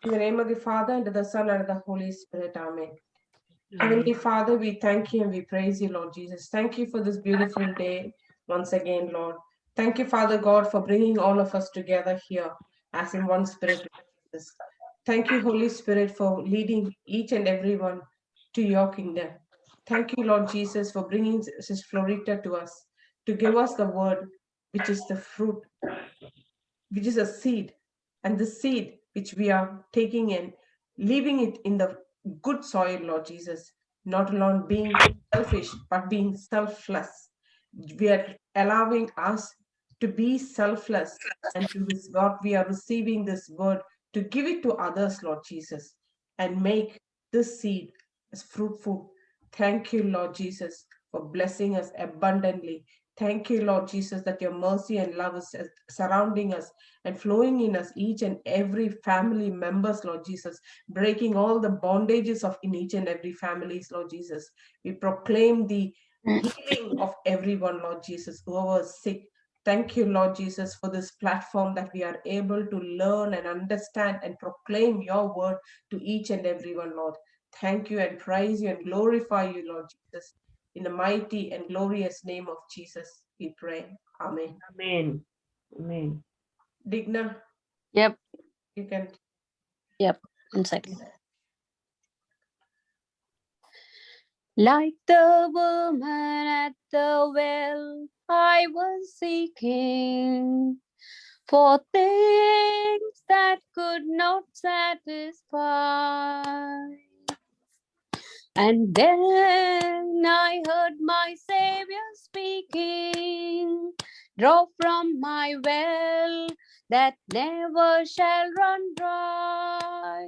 In the name of the Father, and of the Son, and of the Holy Spirit. Amen. Heavenly Father, we thank you and we praise you, Lord Jesus. Thank you for this beautiful day once again, Lord. Thank you, Father God, for bringing all of us together here as in one spirit. Thank you, Holy Spirit, for leading each and every one to your kingdom. Thank you, Lord Jesus, for bringing Sister Florita to us, to give us the word, which is the fruit, which is a seed, and the seed which we are taking in, leaving it in the good soil, Lord Jesus, not alone being selfish, but being selfless. We are allowing us to be selfless and to this what we are receiving this word to give it to others, Lord Jesus, and make this seed as fruitful. Thank you, Lord Jesus, for blessing us abundantly. Thank you, Lord Jesus, that your mercy and love is surrounding us and flowing in us, each and every family members, Lord Jesus, breaking all the bondages of in each and every families, Lord Jesus. We proclaim the healing of everyone, Lord Jesus, whoever is sick. Thank you, Lord Jesus, for this platform that we are able to learn and understand and proclaim your word to each and everyone, Lord. Thank you and praise you and glorify you, Lord Jesus. In the mighty and glorious name of Jesus, we pray. Amen. Amen. Amen. Digna, Yep. you can. Yep. 1 second. Like the woman at the well, I was seeking for things that could not satisfy. And then I heard my Savior speaking, draw from my well that never shall run dry.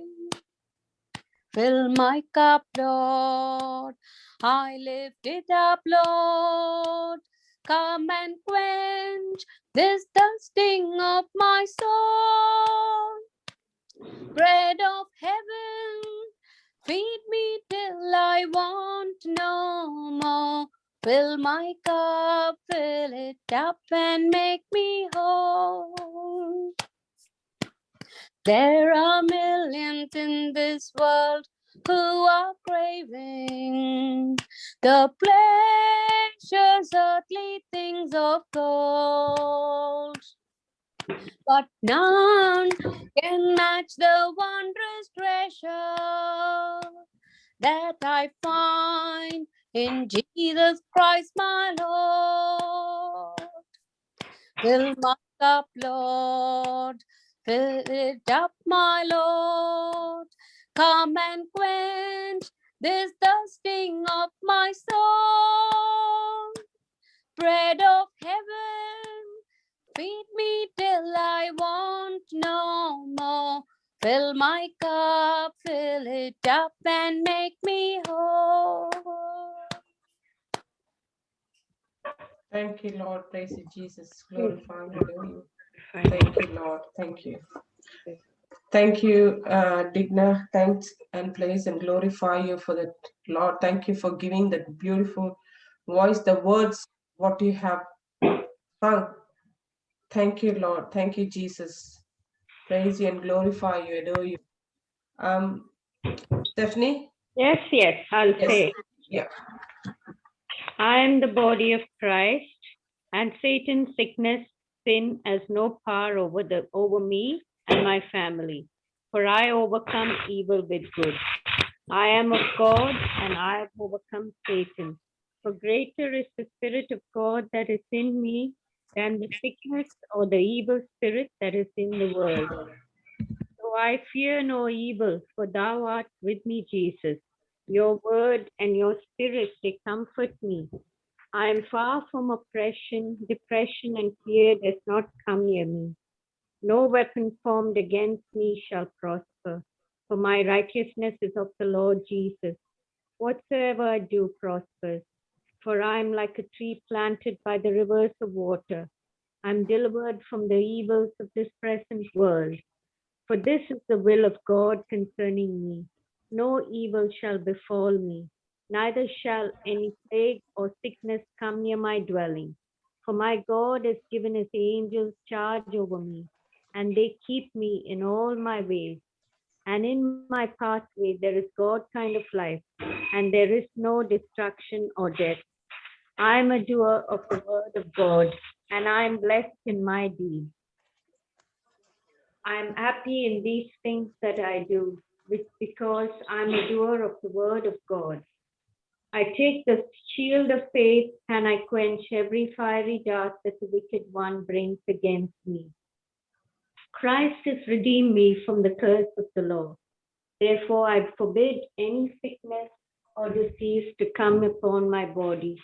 Fill my cup, Lord, I lift it up, Lord. Come and quench this thirsting of my soul. Bread of heaven, feed me till I want no more. Fill my cup, fill it up and make me whole. There are millions in this world who are craving the pleasures, earthly things of gold. But none can match the wondrous treasure that I find in Jesus Christ, my Lord. Fill my cup, Lord, fill it up, my Lord. Come and quench this thirsting of my soul. Bread of heaven, feed me till I want no more. Fill my cup, fill it up and make me whole. Thank you, Lord. Praise you, Jesus. Glorify you. Thank you, Lord. Thank you. Thank you, Digna. Thanks and praise and glorify you for that, Lord. Thank you for giving that beautiful voice, the words, what you have sung. Thank you, Lord. Thank you, Jesus. Praise you and glorify you, adore you. Stephanie? Yes, I'll say. Yeah. I am the body of Christ, and Satan, sickness, sin has no power over me and my family, for I overcome evil with good. I am of God, and I have overcome Satan. For greater is the Spirit of God that is in me than the sickness or the evil spirit that is in the world. So I fear no evil, for thou art with me, Jesus. Your word and your spirit, they comfort me. I am far from oppression, depression, and fear does not come near me. No weapon formed against me shall prosper, for my righteousness is of the Lord Jesus. Whatsoever I do prospers, for I am like a tree planted by the rivers of water. I am delivered from the evils of this present world. For this is the will of God concerning me. No evil shall befall me, neither shall any plague or sickness come near my dwelling. For my God has given his angels charge over me, and they keep me in all my ways. And in my pathway there is God kind of life, and there is no destruction or death. I am a doer of the word of God, and I am blessed in my deeds. I am happy in these things that I do, because I am a doer of the word of God. I take the shield of faith, and I quench every fiery dart that the wicked one brings against me. Christ has redeemed me from the curse of the law. Therefore, I forbid any sickness or disease to come upon my body.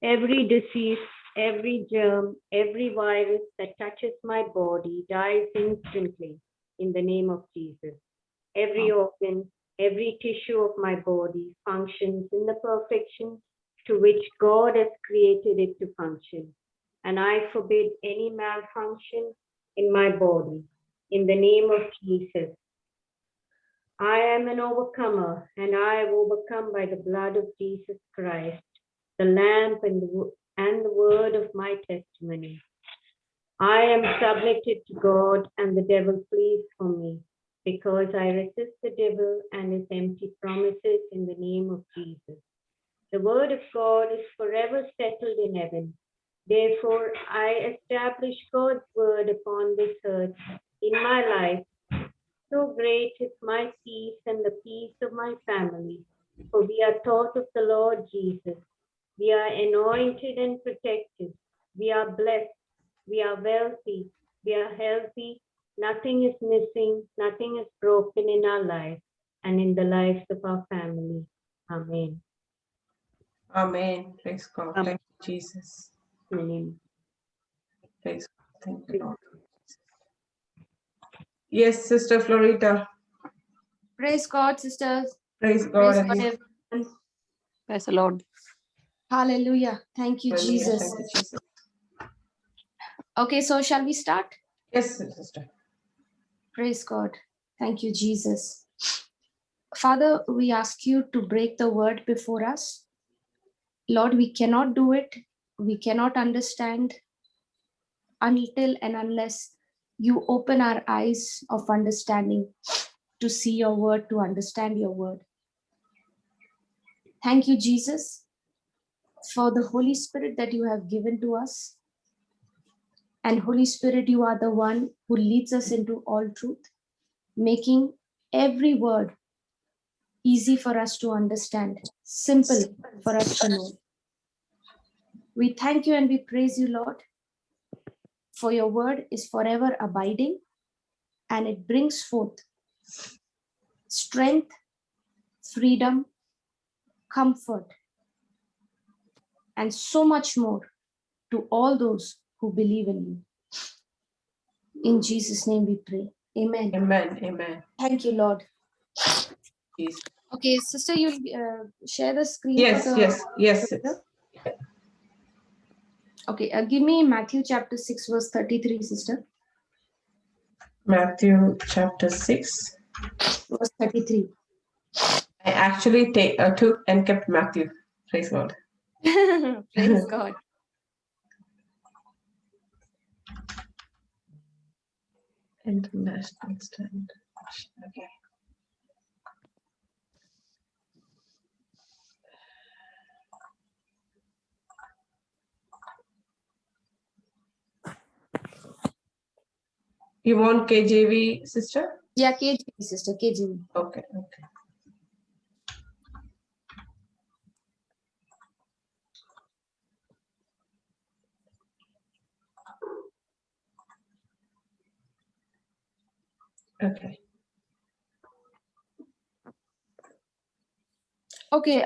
Every disease, every germ, every virus that touches my body dies instantly in the name of Jesus. Every organ, every tissue of my body functions in the perfection to which God has created it to function. And I forbid any malfunction in my body in the name of Jesus. I am an overcomer, and I have overcome by the blood of Jesus Christ, the Lamb and the word of my testimony. I am subjected to God, and the devil flees from me, because I resist the devil and his empty promises in the name of Jesus. The word of God is forever settled in heaven. Therefore, I establish God's word upon this earth in my life. So great is my peace and the peace of my family, for we are taught of the Lord Jesus. We are anointed and protected. We are blessed. We are wealthy. We are healthy. Nothing is missing. Nothing is broken in our life and in the lives of our family. Amen. Amen. Praise God. Amen. Thank you, Jesus. Amen. Praise God. Thank you, Lord. Yes, Sister Florita. Praise God, sisters. Praise Praise God. God, everyone. Praise the Lord. Hallelujah. Thank you, Hallelujah. Jesus. Thank you, Jesus. Okay, so shall we start? Yes, Sister. Praise God. Thank you, Jesus. Father, we ask you to break the word before us. Lord, we cannot do it. We cannot understand until and unless you open our eyes of understanding to see your word, to understand your word. Thank you, Jesus, for the Holy Spirit that you have given to us. And Holy Spirit, you are the one who leads us into all truth, making every word easy for us to understand, simple for us to know. We thank you and we praise you, Lord, for your word is forever abiding and it brings forth strength, freedom, comfort, and so much more to all those who believe in you. In Jesus' name we pray. Amen. Amen. Amen. Thank you, Lord. Jesus. Okay, sister, you share the screen Yes, for the yes, yes. Okay, give me Matthew chapter 6, verse 33, sister. Matthew chapter 6. Verse 33. I actually took and kept Matthew. Praise God. Praise God. International Standard. Okay. You want KJV, sister? Yeah, KGV, sister, KGV. Okay, okay. Okay. Okay,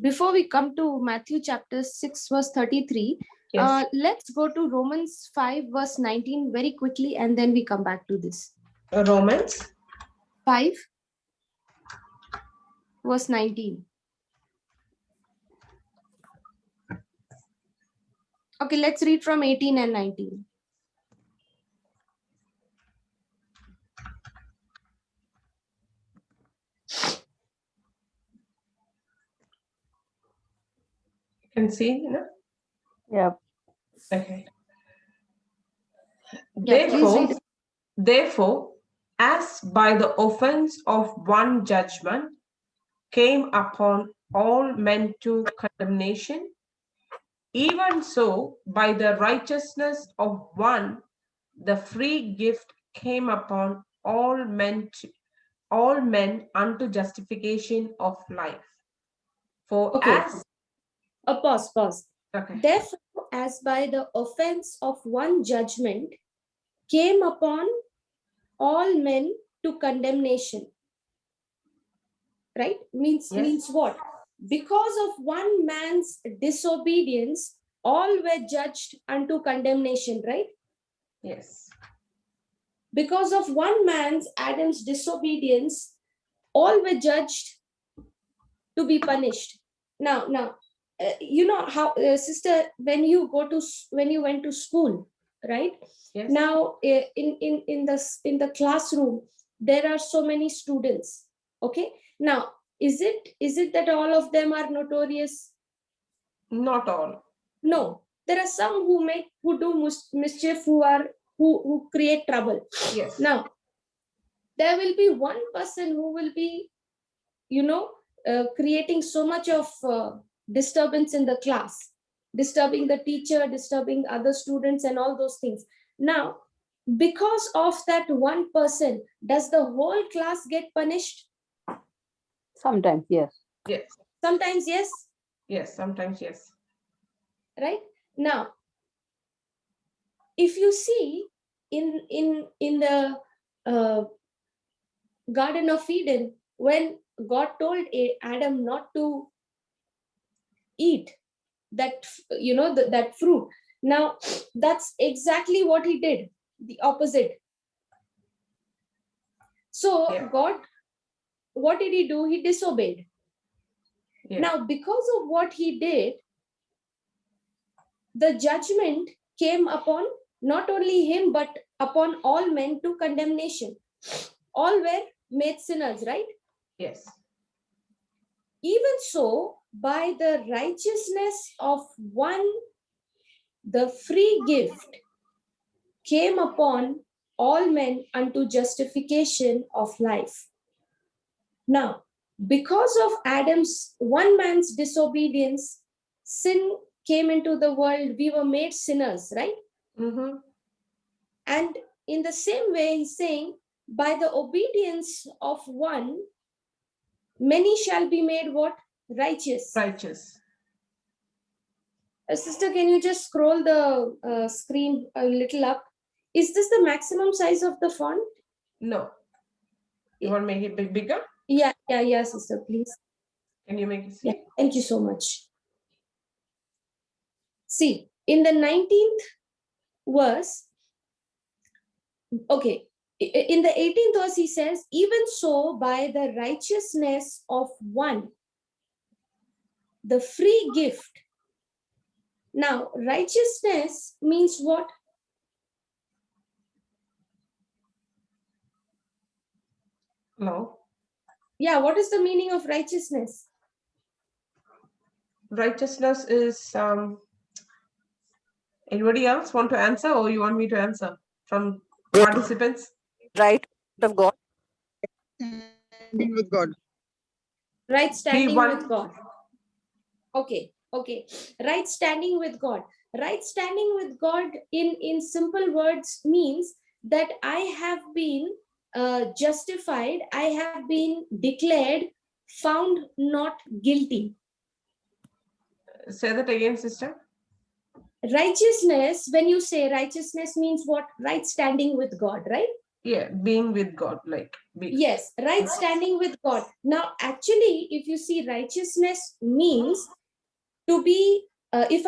before we come to Matthew chapter 6, verse 33, Yes. let's go to Romans 5, verse 19 very quickly, and then we come back to this. Romans 5, verse 19. Okay, let's read from 18 and 19. you can see, you know? Yeah. Okay. Yeah, please Therefore, read it. Therefore, as by the offense of one judgment came upon all men to condemnation, even so by the righteousness of one the free gift came upon all men unto justification of life. For Okay. as Pause. okay, Therefore, as by the offense of one judgment came upon all men to condemnation. Right? Means what? Because of one man's disobedience, all were judged unto condemnation, right? yes, Because of one man's, Adam's disobedience, all were judged to be punished. Now, you know how, sister, when you went to school, right? yes, Now, in the classroom, there are so many students. Okay. Now, is it that all of them are notorious? not all. No, there are some who do mischief, who create trouble. Yes. Now, there will be one person who will be, creating so much of disturbance in the class, disturbing the teacher, disturbing other students, and all those things. Now, because of that one person, does the whole class get punished? Sometimes, yes. Yes. Sometimes yes. Yes, sometimes yes. Right? Now, if you see in the Garden of Eden, when God told Adam not to eat that, that fruit, now that's exactly what he did, the opposite. So Yeah. God, what did he do? He disobeyed. Yeah. Now, because of what he did, the judgment came upon not only him but upon all men to condemnation. All were made sinners, right? Yes. Even so, by the righteousness of one, the free gift came upon all men unto justification of life. Now, because of Adam's one man's disobedience, sin came into the world. We were made sinners, right? Mm-hmm. And in the same way, he's saying, by the obedience of one, many shall be made what? Righteous. Righteous. Sister, can you just scroll the screen a little up? Is this the maximum size of the font? No. You want to make it bigger? Yeah, sister, please. Can you make it see? Yeah, thank you so much. See, in the 19th verse, okay, in the 18th verse, he says, even so, by the righteousness of one, the free gift. Now, righteousness means what? No. Yeah, what is the meaning of righteousness? Righteousness is anybody else want to answer, or you want me to answer from participants? Right of God. Standing with God. Right standing one. with God. Okay. Right standing with God. Right standing with God in simple words means that I have been justified, I have been declared, found not guilty. Say that again, sister. Righteousness, when you say righteousness means what? Right standing with God, right? Yeah, being with God, like Yes, right standing with God. Now, actually, if you see, righteousness means to be, if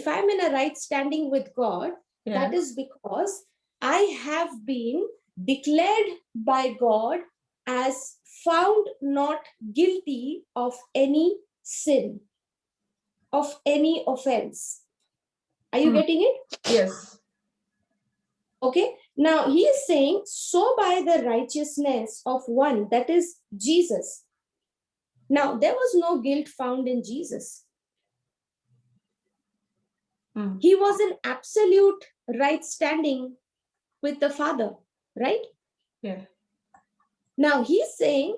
I'm in a right standing with God, yeah. that is because I have been declared by God as found not guilty of any sin, of any offense. Are you getting it? Yes. Okay. Now he is saying, so by the righteousness of one, that is Jesus. Now there was no guilt found in Jesus. He was in absolute right standing with the Father, right? Yeah. Now he's saying,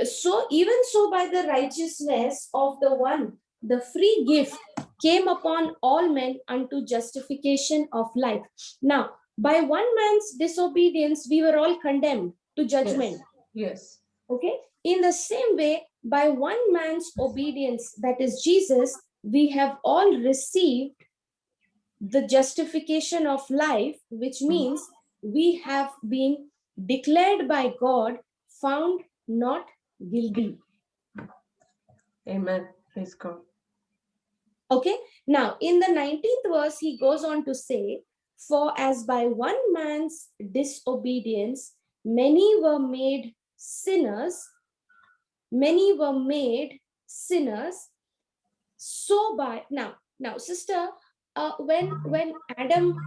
so even so by the righteousness of the one, the free gift came upon all men unto justification of life. Now, by one man's disobedience, we were all condemned to judgment. Yes. Okay. In the same way, by one man's obedience, that is Jesus, we have all received the justification of life, which means we have been declared by God found not guilty. Amen. Praise God. Okay. Now, in the 19th verse, he goes on to say, for as by one man's disobedience, many were made sinners, so by now sister, when Adam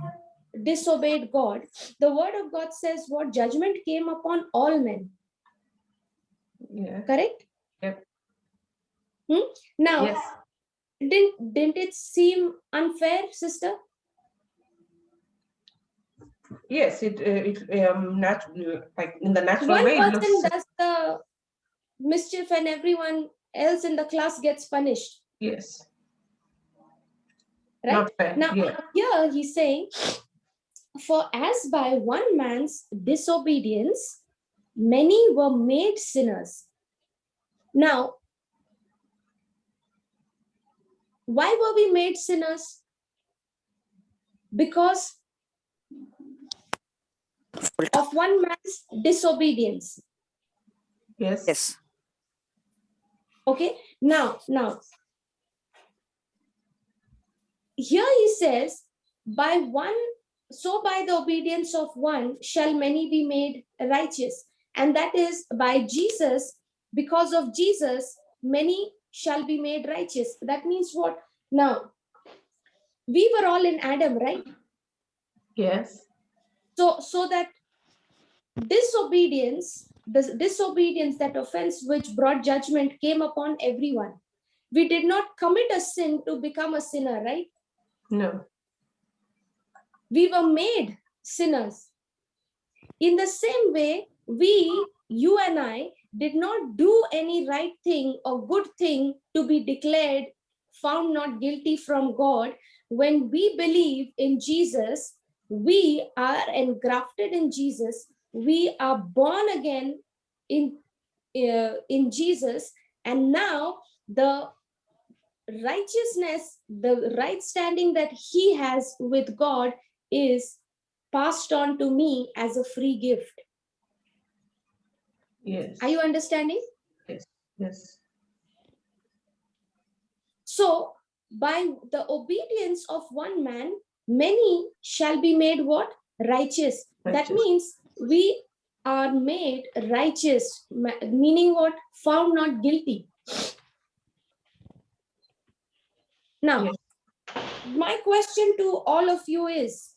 disobeyed God, the word of God says what? Judgment came upon all men. Yeah. Correct? Yep. Now, Yes. didn't it seem unfair, sister? Yes. Natural, like in the natural One way, it person looks. does the mischief and everyone else in the class gets punished. Yes. Right? Not fair. Now, Yeah. here he's saying, for as by one man's disobedience, many were made sinners. Now, why were we made sinners? Because of one man's disobedience. Yes. Yes. Okay. Now, here he says, by the obedience of one shall many be made righteous. And that is by Jesus, because of Jesus, many shall be made righteous. That means what? Now, we were all in Adam, right? Yes. So that disobedience, that offense which brought judgment came upon everyone. We did not commit a sin to become a sinner, right? No. We were made sinners. In the same way, you and I, did not do any right thing or good thing to be declared found not guilty from God. When we believe in Jesus, we are engrafted in Jesus. We are born again in Jesus, and now the righteousness, the right standing that he has with God is passed on to me as a free gift. Yes. Are you understanding? Yes. Yes. So, by the obedience of one man, many shall be made what? Righteous. That Righteous. means we are made righteous, meaning what? Found not guilty. Now, Yes. my question to all of you is,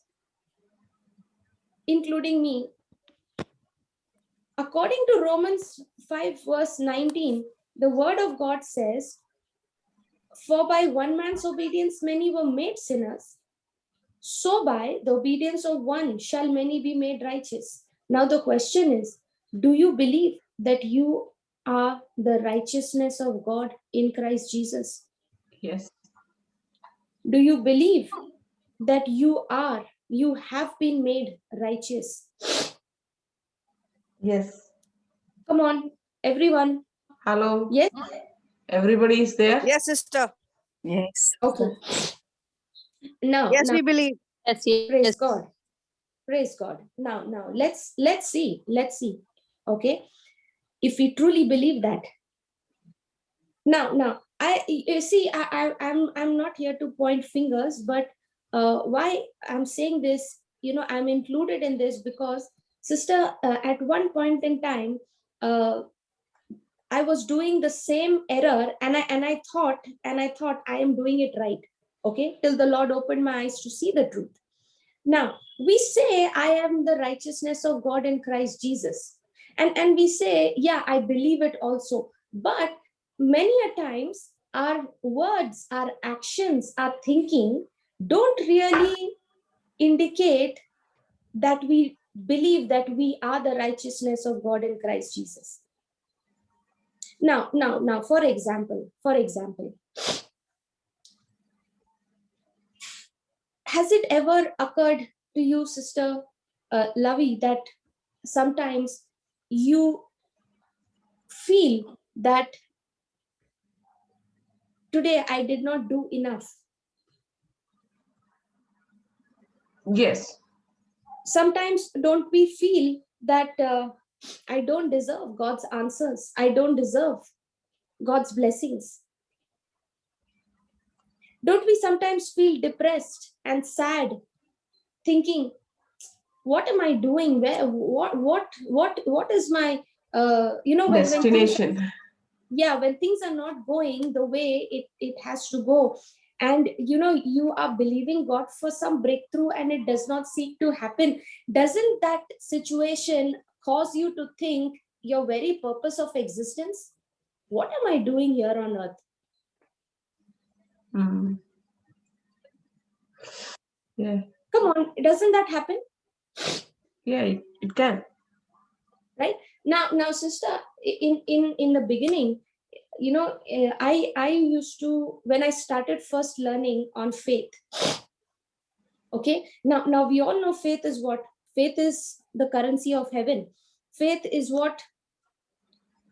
including me, according to Romans 5 verse 19, the word of God says, for by one man's obedience many were made sinners, so by the obedience of one shall many be made righteous. Now the question is, do you believe that you are the righteousness of God in Christ Jesus? Yes. Do you believe that you have been made righteous? Yes. Come on, everyone. Hello. Yes? Everybody is there? Yes, sister. Yes. Okay. Now, Yes, we believe. Yes. praise God. Praise God. Now, let's see. Okay, if we truly believe that. Now, I'm not here to point fingers, but why I'm saying this, I'm included in this because, sister, at one point in time, I was doing the same error, and I thought I am doing it right. Okay, till the Lord opened my eyes to see the truth. Now, we say, I am the righteousness of God in Christ Jesus. And we say, yeah, I believe it also. But many a times, our words, our actions, our thinking don't really indicate that we believe that we are the righteousness of God in Christ Jesus. Now, for example, has it ever occurred to you, Sister Lavi, that sometimes you feel that today I did not do enough? Yes. Sometimes don't we feel that I don't deserve God's answers, I don't deserve God's blessings? Don't we sometimes feel depressed and sad, thinking, what am I doing? Where, what is my Destination. when things are not going the way it has to go, and you are believing God for some breakthrough and it does not seem to happen, doesn't that situation cause you to think your very purpose of existence? What am I doing here on earth? Mm. Yeah. Come on, doesn't that happen? Yeah, it can. Right? Now, sister, in the beginning, I used to, when I started first learning on faith, okay, now we all know faith is what? Faith is the currency of heaven. Faith is what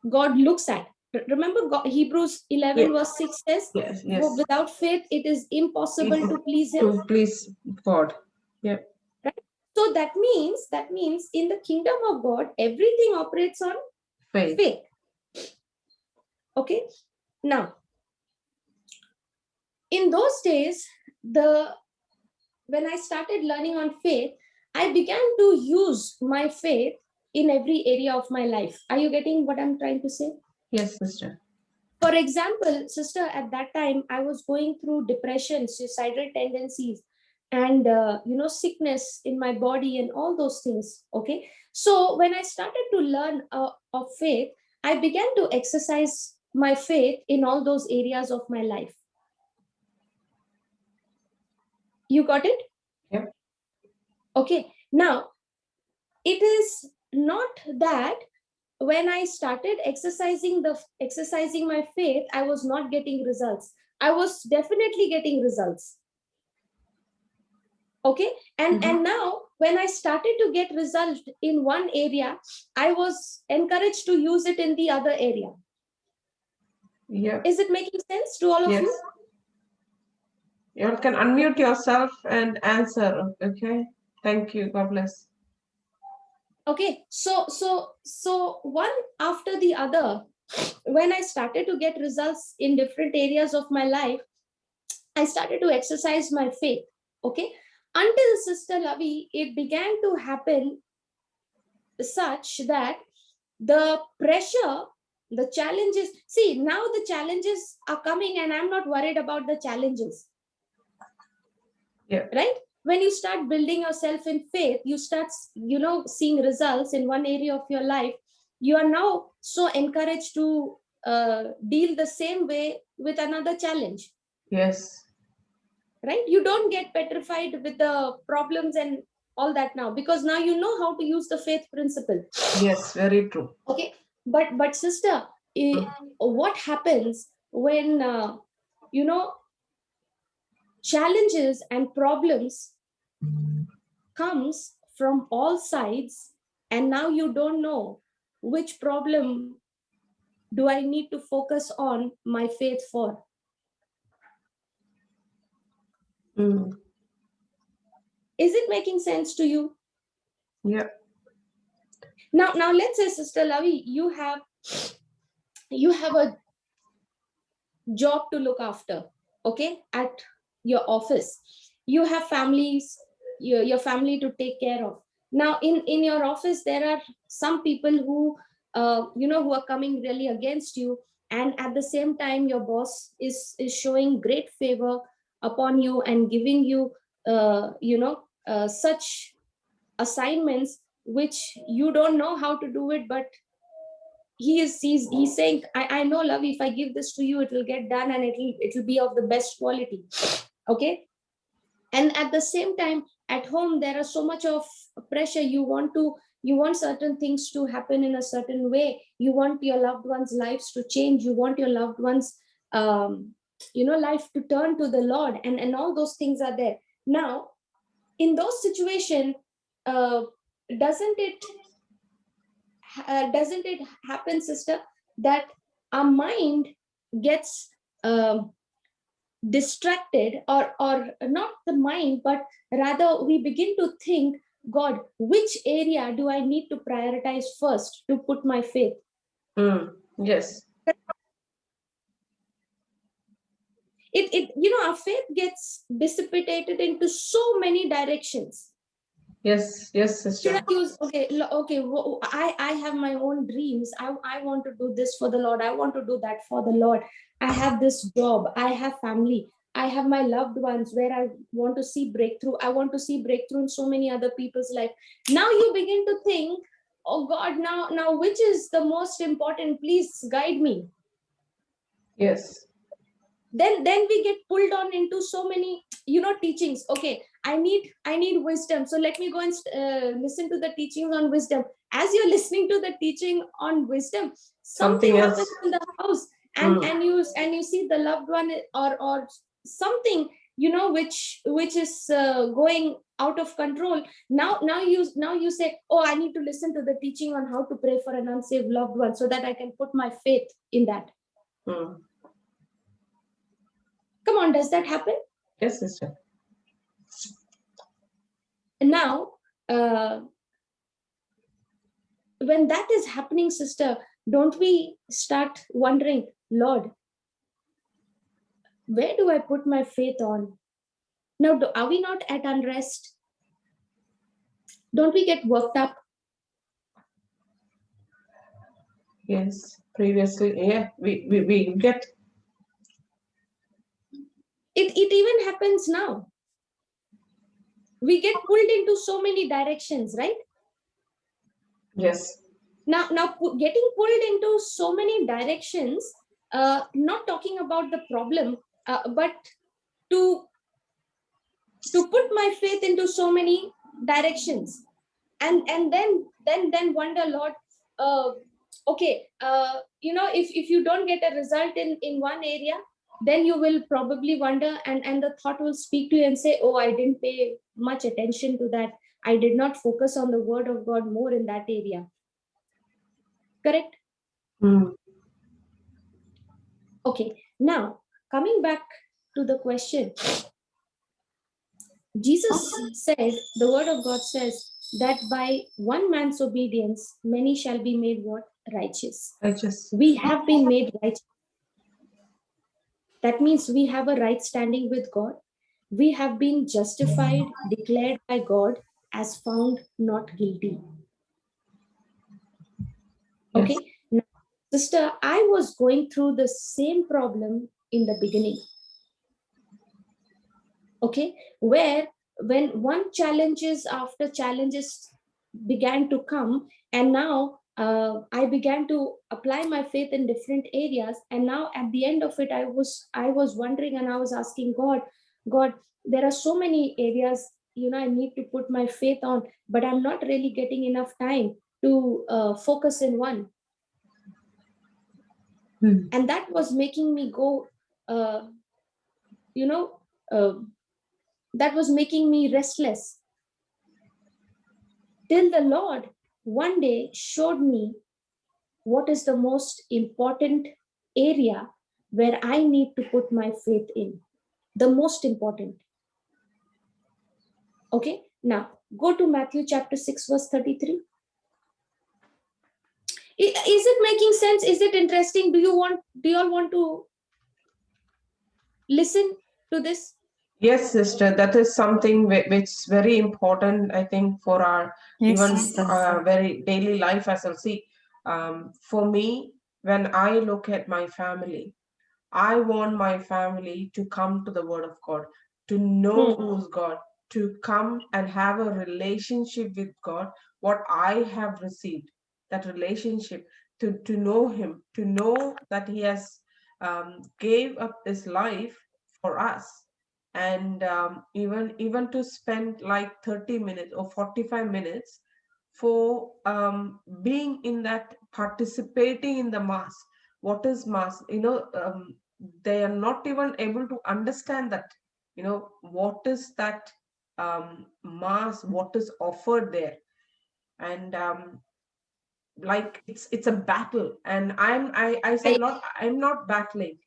God looks at. Remember, Hebrews 11 verse 6 says, Yes. without faith it is impossible to please him. To please God. Yeah. Right? So that means in the kingdom of God, everything operates on faith. Okay. Now, in those days, when I started learning on faith, I began to use my faith in every area of my life. Are you getting what I'm trying to say? Yes, sister. For example, sister, at that time, I was going through depression, suicidal tendencies, and sickness in my body and all those things. Okay. So when I started to learn of faith, I began to exercise my faith in all those areas of my life. You got it? Yeah. Okay. Now, it is not that when I started exercising my faith, I was not getting results. I was definitely getting results. Okay. And now when I started to get result in one area, I was encouraged to use it in the other area. Yeah. Is it making sense to all of Yes. you? You can unmute yourself and answer. Okay. Thank you. God bless. Okay. So one after the other, when I started to get results in different areas of my life, I started to exercise my faith. Okay. Until, Sister Lavi, it began to happen such that the pressure, the challenges, see, now the challenges are coming and I'm not worried about the challenges. Yeah. Right? When you start building yourself in faith, you start, seeing results in one area of your life. You are now so encouraged to deal the same way with another challenge. Yes. Right? You don't get petrified with the problems and all that now, because now you know how to use the faith principle. Yes, very true. Okay. But sister, what happens when challenges and problems comes from all sides, and now you don't know which problem do I need to focus on my faith for? Is it making sense to you? Yeah. Now let's say, Sister Lavi, you have a job to look after, okay, at your office. You have families, your family to take care of. Now in your office, there are some people who who are coming really against you, and at the same time your boss is showing great favor upon you and giving you such assignments which you don't know how to do it, but he's saying, I know, love, if I give this to you, it will get done and it'll be of the best quality. Okay. And at the same time, at home, there are so much of pressure. You want certain things to happen in a certain way. You want your loved ones' lives to change. You want your loved ones, life to turn to the Lord, and all those things are there. Now, in those situations, uh, doesn't it happen, sister, that our mind gets distracted, or not the mind, but rather we begin to think, God, which area do I need to prioritize first to put my faith? Yes. Our faith gets dissipated into so many directions. Yes, sister. Should I use, I have my own dreams. I want to do this for the Lord. I want to do that for the Lord. I have this job. I have family. I have my loved ones where I want to see breakthrough. I want to see breakthrough in so many other people's life. Now you begin to think, oh God, now which is the most important? Please guide me. Yes. Then we get pulled on into so many teachings. Okay, I need wisdom, so let me go and listen to the teachings on wisdom. As you're listening to the teaching on wisdom, something happens in the house, and you see the loved one, or something which is going out of control. Now you say, oh, I need to listen to the teaching on how to pray for an unsaved loved one so that I can put my faith in that. Come on, does that happen? Yes, sister. Now, when that is happening, sister, don't we start wondering, Lord, where do I put my faith on? Now, are we not at unrest? Don't we get worked up? Yes, previously, yeah, we get. It even happens now. We get pulled into so many directions, right? Yes. Now getting pulled into so many directions, not talking about the problem, but to put my faith into so many directions, and then wonder, Lord, if you don't get a result in one area, then you will probably wonder, and the thought will speak to you and say, oh, I didn't pay much attention to that. I did not focus on the word of God more in that area. Correct? Okay, now coming back to the question, Jesus said, the word of God says that by one man's obedience, many shall be made what? Righteous. We have been made righteous. That means we have a right standing with God. We have been justified, declared by God as found not guilty. Okay. Yes. Now, sister, I was going through the same problem in the beginning. Okay, where when one challenges after challenges began to come, and now I began to apply my faith in different areas, and now at the end of it, I was wondering, and I was asking God, there are so many areas I need to put my faith on, but I'm not really getting enough time to focus in one. And that was making me go that was making me restless, till the Lord one day showed me what is the most important area where I need to put my faith in. The most important. Okay, now go to Matthew chapter 6, verse 33. Is it making sense? Is it interesting? Do you all want to listen to this? Yes, sister, that is something which is very important, I think, for our even very daily life as well. See, for me, when I look at my family, I want my family to come to the Word of God, to know who's God, to come and have a relationship with God, what I have received, that relationship, to know Him, to know that He has gave up His life for us. And even to spend like 30 minutes or 45 minutes for being in that, participating in the mass. What is mass? They are not even able to understand that, what is that mass, what is offered there. And like it's a battle, and I say, Lord, I'm not battling,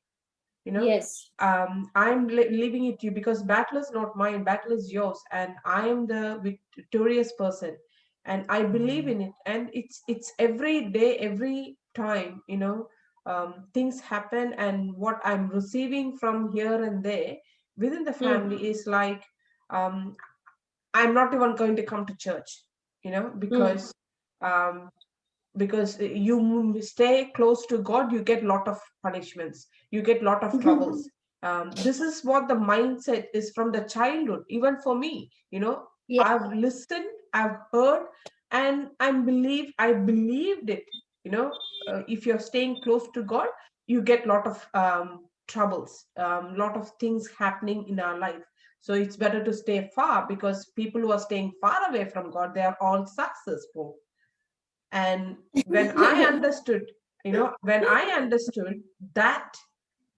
Yes. I'm leaving it to you, because battle is not mine, battle is yours, and I am the victorious person, and I believe in it. And it's every day, every time, things happen, and what I'm receiving from here and there within the family is like, um, I'm not even going to come to church, because um, you stay close to God, you get lot of punishments, you get lot of troubles. This is what the mindset is from the childhood, even for me. Yeah. I've listened, I've heard, and I believed it. If you're staying close to God, you get lot of troubles, lot of things happening in our life. So it's better to stay far, because people who are staying far away from God, they are all successful. And when I understood, when I understood that,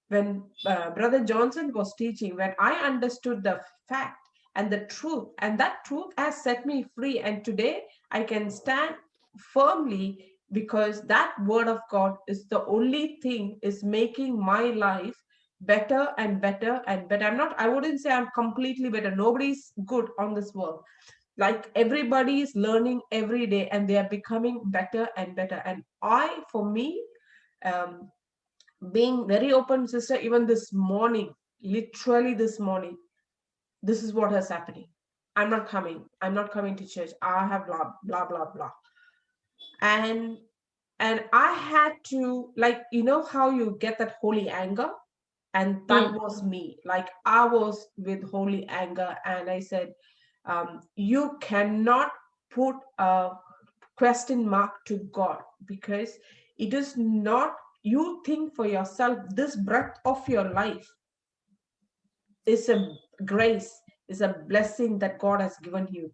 when Brother Johnson was teaching, when I understood the fact and the truth, and that truth has set me free, and today I can stand firmly, because that word of God is the only thing is making my life better and better and better. I wouldn't say I'm completely better. Nobody's good on this world. Like, everybody is learning every day, and they are becoming better and better. And for me, um, being very open, sister, even this morning, literally this morning, this is what is happening. I'm not coming to church. I have blah blah blah blah. and and I had to, like, how you get that holy anger, and that was me. Like, I was with holy anger, and I said, you cannot put a question mark to God, because it is not, you think for yourself, this breath of your life is a grace, is a blessing that God has given you.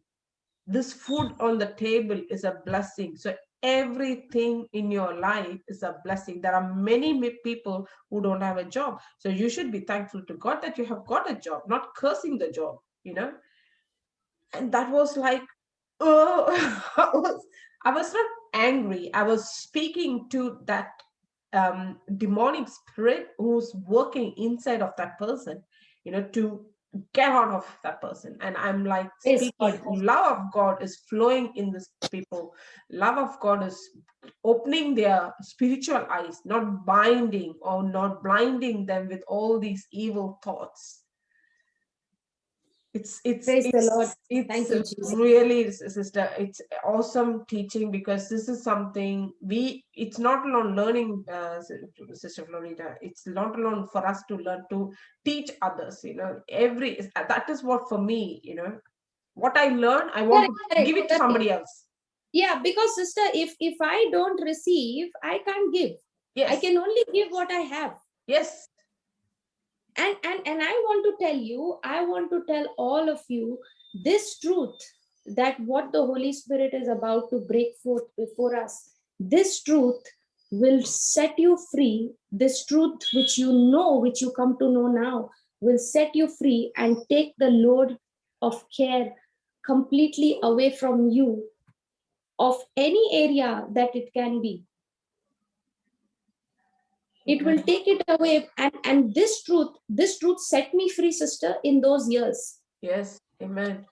This food on the table is a blessing. So everything in your life is a blessing. There are many people who don't have a job, so you should be thankful to God that you have got a job, not cursing the job. And that was like, oh, I was not angry. I was speaking to that demonic spirit who's working inside of that person, to get out of that person. And I'm like speaking, love of God is flowing in this people. Love of God is opening their spiritual eyes, not binding or not blinding them with all these evil thoughts. It's Praise the Lord. Thank you, Jesus. really, sister, it's awesome teaching, because this is something it's not alone learning, Sister Florida. It's not alone for us to learn, to teach others. That is what, for me, what I learn, I want to give it to somebody else. Yeah, because sister, if I don't receive, I can't give. Yes. I can only give what I have. Yes. And I want to tell you, I want to tell all of you this truth, that what the Holy Spirit is about to break forth before us, this truth will set you free. This truth which you know, which you come to know now, will set you free and take the load of care completely away from you, of any area that it can be. It will take it away. And this truth set me free, sister, in those years. Yes. Amen.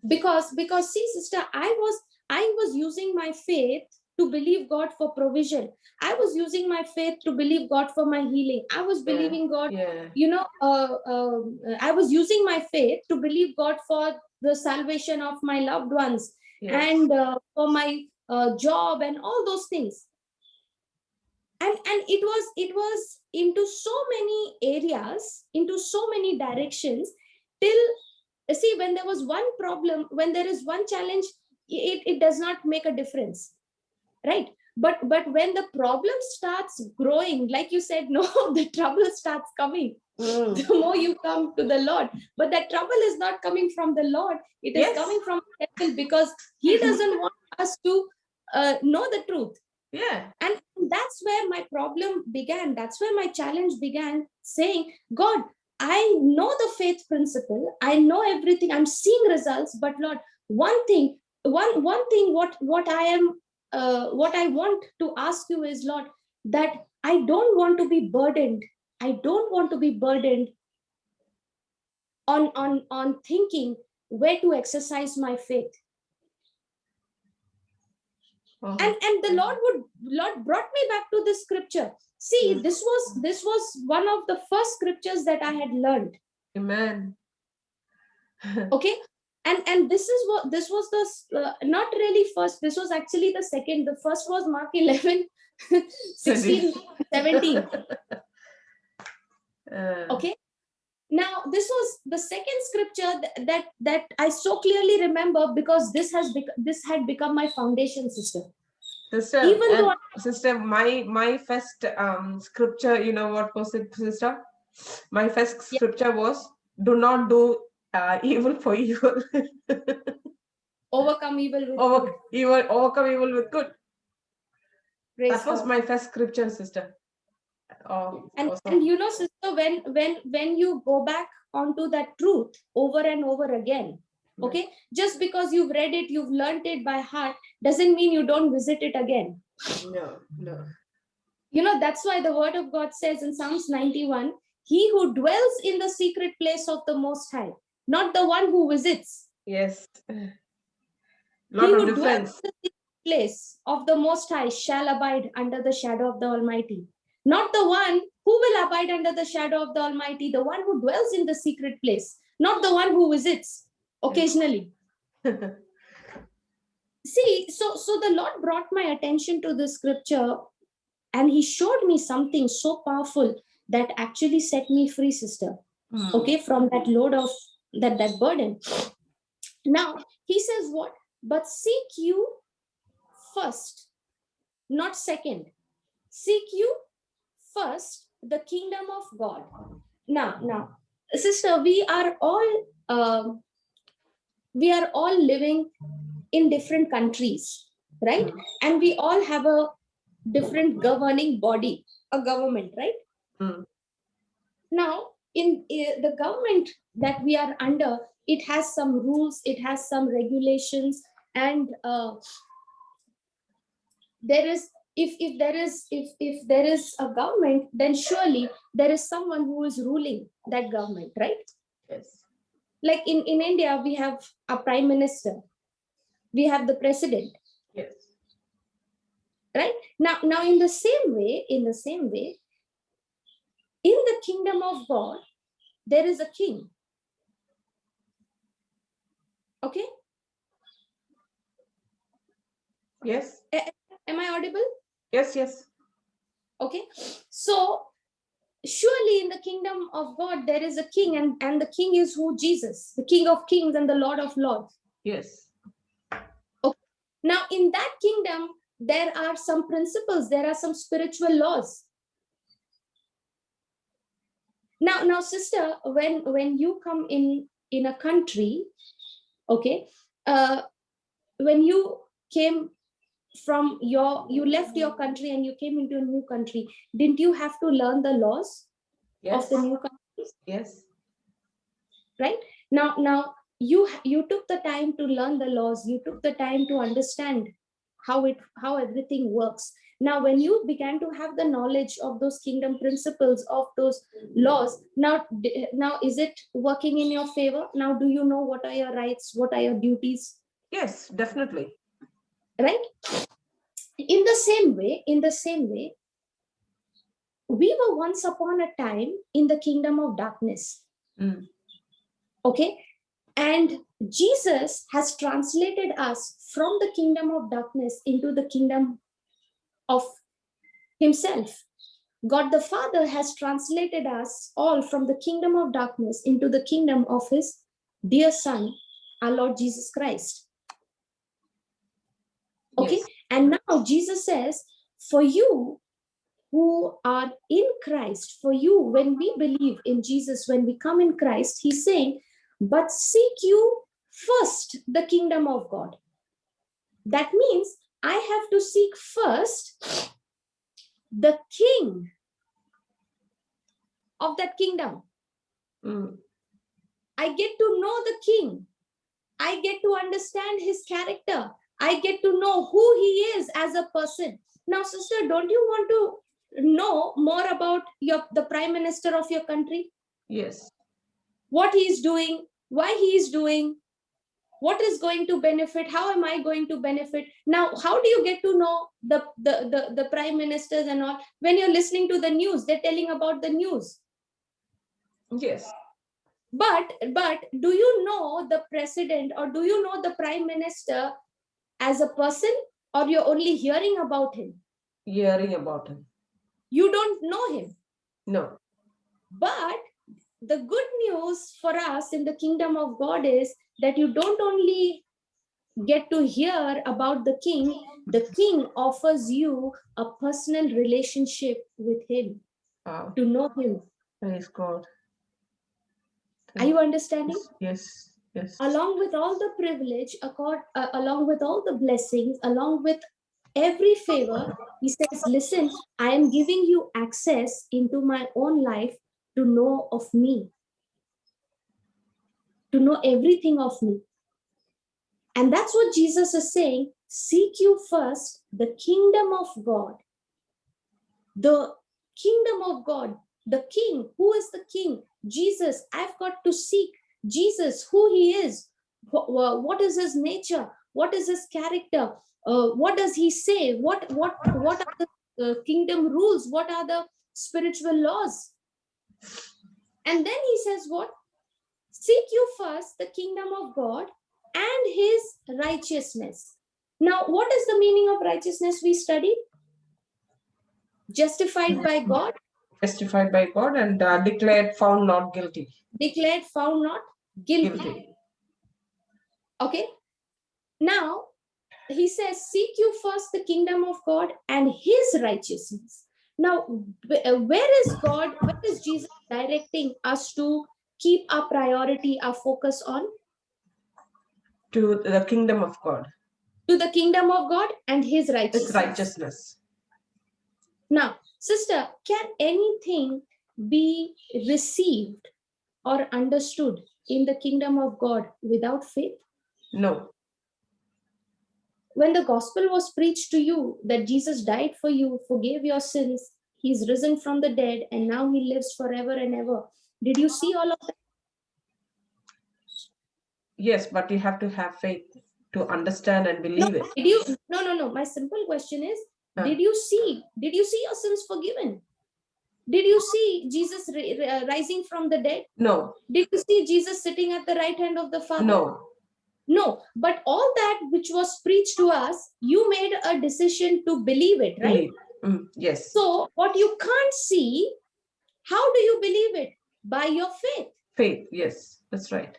Because see, sister, I was using my faith to believe God for provision. I was using my faith to believe God for my healing. I was believing God, I was using my faith to believe God for the salvation of my loved ones, and for my job and all those things. And it was into so many areas, into so many directions, till, see, when there was one problem, when there is one challenge, it does not make a difference, right? But when the problem starts growing, like you said, no, the trouble starts coming. the more you come to the Lord. But that trouble is not coming from the Lord. It is coming from the devil, because he doesn't want us to know the truth. Yeah. And that's where my problem began. That's where my challenge began, saying, God, I know the faith principle. I know everything. I'm seeing results. But Lord, one thing, what I want to ask you is, Lord, that I don't want to be burdened. I don't want to be burdened on thinking where to exercise my faith. Oh. And the Lord brought me back to this scripture. See, this was one of the first scriptures that I had learned. Amen. Okay, and this was the not really first. This was actually the second. The first was Mark 11, 16, 17. Okay. Now this was the second scripture that I so clearly remember, because this had become my foundation, sister. Sister, Even though sister, my first scripture, you know what was it, sister? My first scripture was, do not do evil for evil. overcome evil with good. Overcome evil with good. Praise That was God. my first scripture, sister. Oh, and awesome. and you know, sister, when you go back onto that truth over and over again, okay, just because you've read it, you've learned it by heart, doesn't mean you don't visit it again. No. You know, that's why the word of God says in Psalms 91, he who dwells in the secret place of the Most High, not the one who visits. Yes. He Lot who of dwells difference. in the secret place of the Most High shall abide under the shadow of the Almighty. Not the one who will abide under the shadow of the Almighty, the one who dwells in the secret place, not the one who visits occasionally. See, so the Lord brought my attention to this scripture, and he showed me something so powerful that actually set me free, sister. Okay, from that load of that burden. Now he says what? But seek you first, not second. Seek you first the kingdom of God. Now, sister, we are all living in different countries, right? And we all have a different governing body, a government, right? Now, in the government that we are under, it has some rules, it has some regulations, and there is, if there is a government, then surely there is someone who is ruling that government, right? Yes. Like in India, we have a prime minister, we have the president. Yes. Right? Now in the same way, in the kingdom of God, there is a king. Okay? Yes. Am I audible? Yes. Okay. So surely in the kingdom of God, there is a king, and the king is who? Jesus, the King of Kings and the Lord of Lords. Yes. Okay. Now in that kingdom, there are some principles, there are some spiritual laws. Now, sister, when you come in a country, okay, when you came from you left your country and you came into a new country, didn't you have to learn the laws of the new country? Yes. Right? Now you took the time to learn the laws, you took the time to understand how everything works. Now when you began to have the knowledge of those kingdom principles, of those laws, now is it working in your favor? Now do you know what are your rights, what are your duties? Yes, definitely. Right? In the same way, we were once upon a time in the kingdom of darkness. Okay? And Jesus has translated us from the kingdom of darkness into the kingdom of himself. God the Father has translated us all from the kingdom of darkness into the kingdom of his dear Son, our Lord Jesus Christ. Okay? Yes. And now Jesus says, for you who are in Christ, for you, when we believe in Jesus, when we come in Christ, he's saying, but seek you first the kingdom of God. That means I have to seek first the king of that kingdom. I get to know the king. I get to understand his character. I get to know who he is as a person. Now, sister, don't you want to know more about the prime minister of your country? Yes. What he is doing, why he is doing, what is going to benefit, how am I going to benefit? Now, how do you get to know the prime ministers and all? When you're listening to the news, they're telling about the news. Yes. But do you know the president, or do you know the prime minister as a person, or you're only hearing about him? Hearing about him. You don't know him. No. But the good news for us in the kingdom of God is that you don't only get to hear about the king offers you a personal relationship with him. Wow. To know him. Praise God. Are you understanding? Yes. Yes. Along with all the privilege, along with all the blessings, along with every favor, he says, listen, I am giving you access into my own life to know of me, to know everything of me. And that's what Jesus is saying. Seek you first the kingdom of God. The kingdom of God, the king. Who is the king? Jesus. I've got to seek Jesus, who he is. What is his nature? What is his character? What does he say? What are the kingdom rules? What are the spiritual laws? And then he says what? Seek you first the kingdom of God and his righteousness. Now, what is the meaning of righteousness we studied? Justified by God. Justified by God and declared found not guilty. Declared found not guilty. Okay. Now, he says, seek you first the kingdom of God and his righteousness. Now, where is God, where is Jesus directing us to keep our priority, our focus on? To the kingdom of God. To the kingdom of God and his righteousness. His righteousness. Now, sister, can anything be received or understood in the kingdom of God without faith? No. When the gospel was preached to you that Jesus died for you, forgave your sins, he's risen from the dead, and now he lives forever and ever, did you see all of that? Yes, but you have to have faith to understand and believe it. Did you? No. My simple question is, did you see your sins forgiven? Did you see Jesus rising from the dead? No. Did you see Jesus sitting at the right hand of the Father? No, but all that which was preached to us, you made a decision to believe it, right? Yes. So what you can't see, how do you believe it? By your faith. Faith, yes, that's right.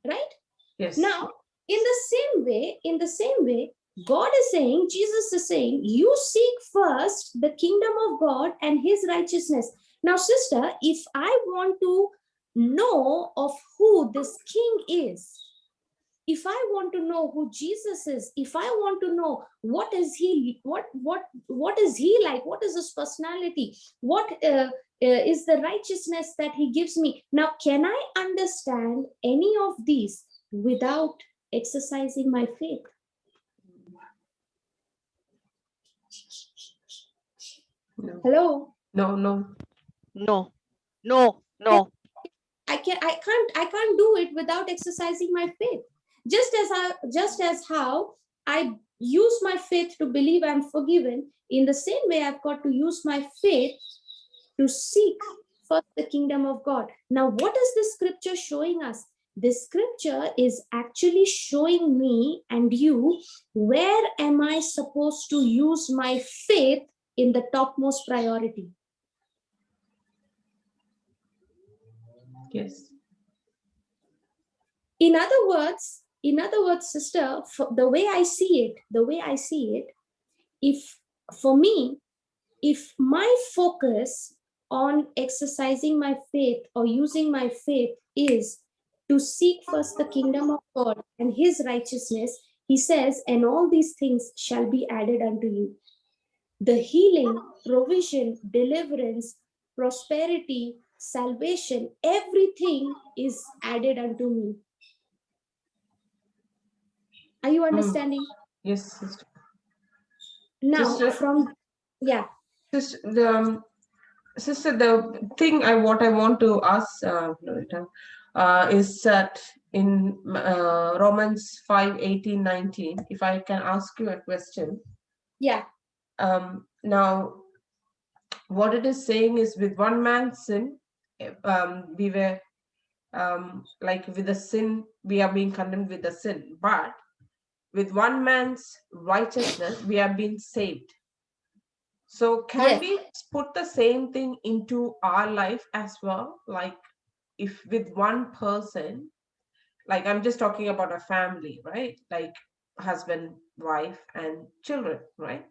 Right? Yes. Now, in the same way, God is saying, Jesus is saying, you seek first the kingdom of God and his righteousness. Now, sister, if I want to know of who this king is, if I want to know who Jesus is, if I want to know what is he like, what is his personality, what is the righteousness that he gives me. Now, can I understand any of these without exercising my faith? No. Hello? No. I can't do it without exercising my faith. Just as how I use my faith to believe I'm forgiven, in the same way I've got to use my faith to seek first the kingdom of God. Now, what is the scripture showing us? The scripture is actually showing me and you, where am I supposed to use my faith in the topmost priority? Yes. In other words, sister, the way I see it, if for me, if my focus on exercising my faith or using my faith is to seek first the kingdom of God and his righteousness, he says, and all these things shall be added unto you. The healing, provision, deliverance, prosperity, salvation, everything is added unto me. Are you understanding? Yes, sister. Now, Sister, yeah. Sister, the thing what I want to ask Loretta, is that in Romans 5:18-19, if I can ask you a question. Yeah. Now, what it is saying is, with one man's sin, we were like with the sin, we are being condemned with the sin, but with one man's righteousness, we have been saved. So can we put the same thing into our life as well? Like, if with one person, like I'm just talking about a family, right? Like husband, wife, and children, right?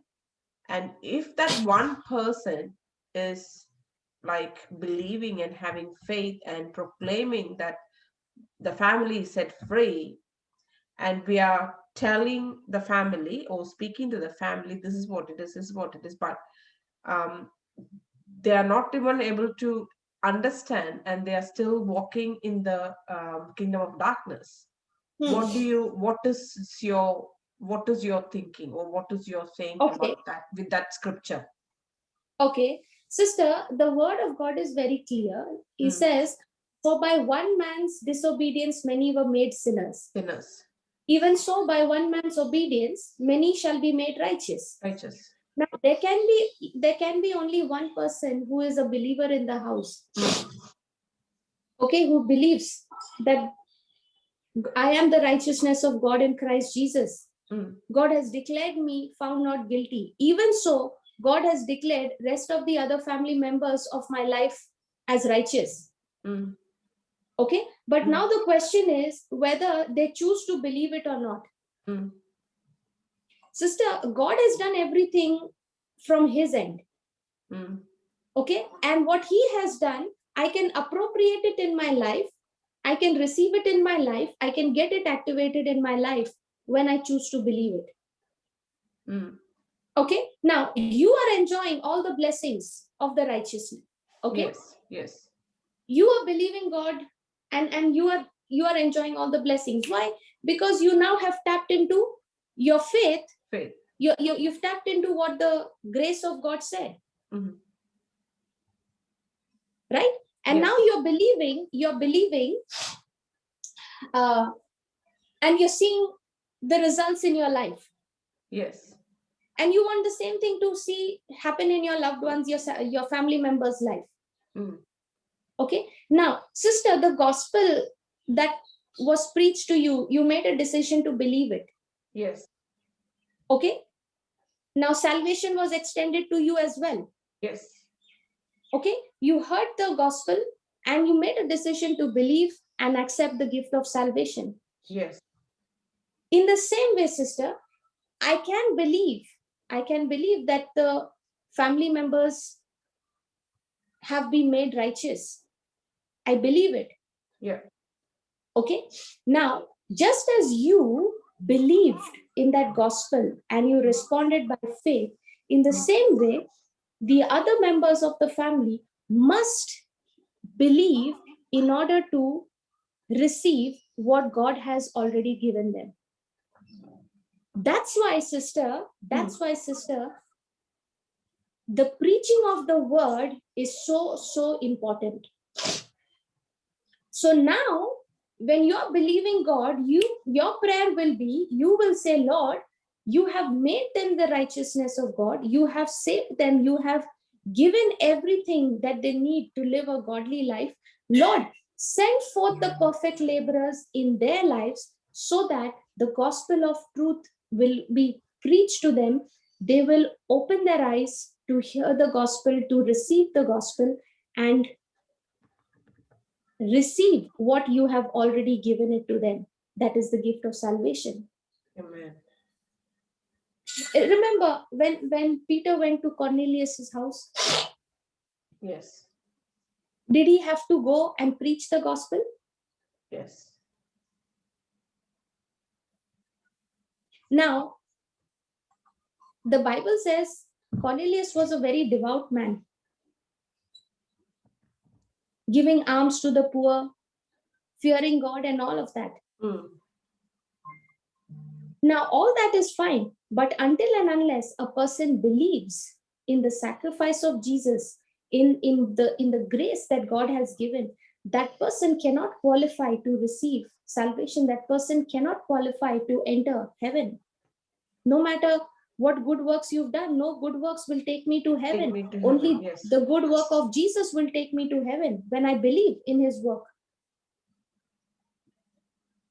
And if that one person is like believing and having faith and proclaiming that the family is set free, and we are telling the family or speaking to the family, this is what it is, this is what it is, but they are not even able to understand, and they are still walking in the kingdom of darkness. What is your thinking, or what is your saying about that, with that scripture? Okay, sister, the word of God is very clear. He says, for by one man's disobedience many were made sinners. Even so, by one man's obedience many shall be made righteous. Now, there can be only one person who is a believer in the house. Okay, who believes that I am the righteousness of God in Christ Jesus. God has declared me found not guilty. Even so, God has declared rest of the other family members of my life as righteous. Okay, but now the question is whether they choose to believe it or not. Sister, God has done everything from his end. Okay, and what he has done, I can appropriate it in my life. I can receive it in my life. I can get it activated in my life when I choose to believe it. Okay, now you are enjoying all the blessings of the righteousness. Okay, Yes. You are believing God, and you are enjoying all the blessings. Why? Because you now have tapped into your faith. You've tapped into what the grace of God said. Right? And now you're believing, and you're seeing the results in your life. Yes. And you want the same thing to see happen in your loved ones, your family members' life. Okay. Now, sister, the gospel that was preached to you, you made a decision to believe it. Yes. Okay. Now, salvation was extended to you as well. Yes. Okay. You heard the gospel and you made a decision to believe and accept the gift of salvation. Yes. In the same way, sister, I can believe that the family members have been made righteous. I believe it. Yeah. Okay. Now, just as you believed in that gospel and you responded by faith, in the same way, the other members of the family must believe in order to receive what God has already given them. That's why, sister, the preaching of the word is so important. So now, when you're believing God, your prayer will be, you will say, Lord, you have made them the righteousness of God. You have saved them. You have given everything that they need to live a godly life. Lord, send forth the perfect laborers in their lives so that the gospel of truth will be preached to them. They will open their eyes to hear the gospel, to receive the gospel, and receive what you have already given it to them. That is the gift of salvation. Amen. Remember when Peter went to Cornelius's house, Yes. did he have to go and preach the gospel? Yes. Now, the Bible says Cornelius was a very devout man, giving alms to the poor, fearing God, and all of that. Mm. Now, all that is fine, but until and unless a person believes in the sacrifice of Jesus, in the grace that God has given, that person cannot qualify to receive salvation. That person cannot qualify to enter heaven. No matter what good works you've done, no good works will take me to heaven. Take me to Only heaven, yes. the good work of Jesus will take me to heaven when I believe in his work.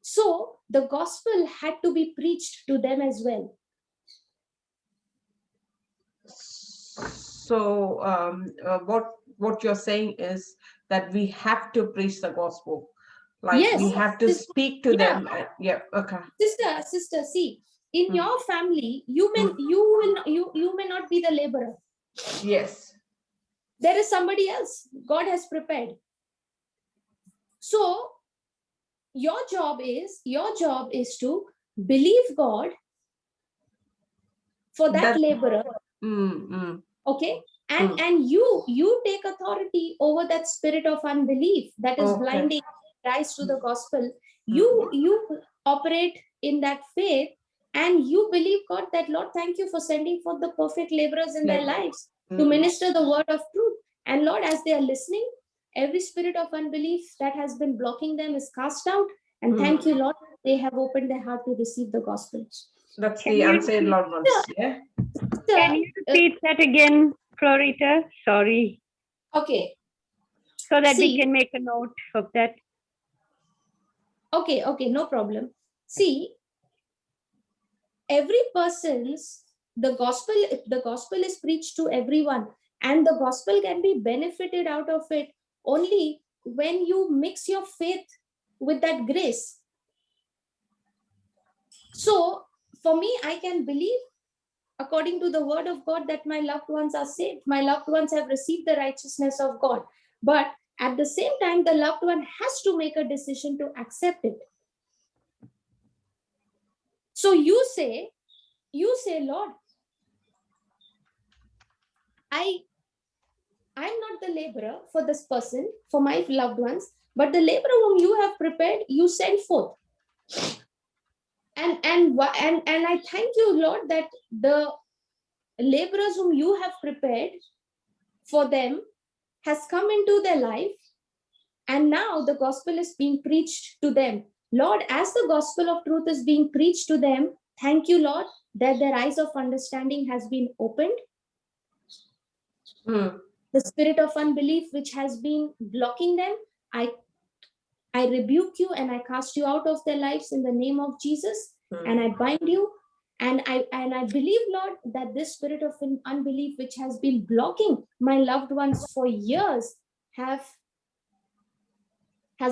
So the gospel had to be preached to them as well. So what you're saying is that we have to preach the gospel, like Yes, we have to speak to them. Yeah, okay. Sister, see, in Mm. your family, you may not be the laborer. Yes. There is somebody else God has prepared. So your job is to believe God for that laborer. Okay, and you take authority over that spirit of unbelief that is blinding eyes to the gospel. You operate in that faith, and you believe God that, Lord, thank you for sending forth the perfect laborers in their lives to minister the word of truth. And Lord, as they are listening, every spirit of unbelief that has been blocking them is cast out. And thank you, Lord, they have opened their heart to receive the gospel. That's the unsaved loved ones. Yeah. Can you repeat that again, Florita? Sorry. Okay. So that we can make a note of that. Okay, no problem. See, every person's the gospel is preached to everyone, and the gospel can be benefited out of it only when you mix your faith with that grace. So for me, I can believe according to the word of God that my loved ones are saved. My loved ones have received the righteousness of God. But at the same time, the loved one has to make a decision to accept it. So you say, Lord, I'm not the laborer for this person, for my loved ones, but the laborer whom you have prepared, you send forth. And I thank you, Lord, that the laborers whom you have prepared for them has come into their life, and now the gospel is being preached to them. Lord, as the gospel of truth is being preached to them, thank you, Lord, that their eyes of understanding has been opened. The spirit of unbelief which has been blocking them, I rebuke you and I cast you out of their lives in the name of Jesus, and I bind you. And I believe, Lord, that this spirit of unbelief which has been blocking my loved ones for years has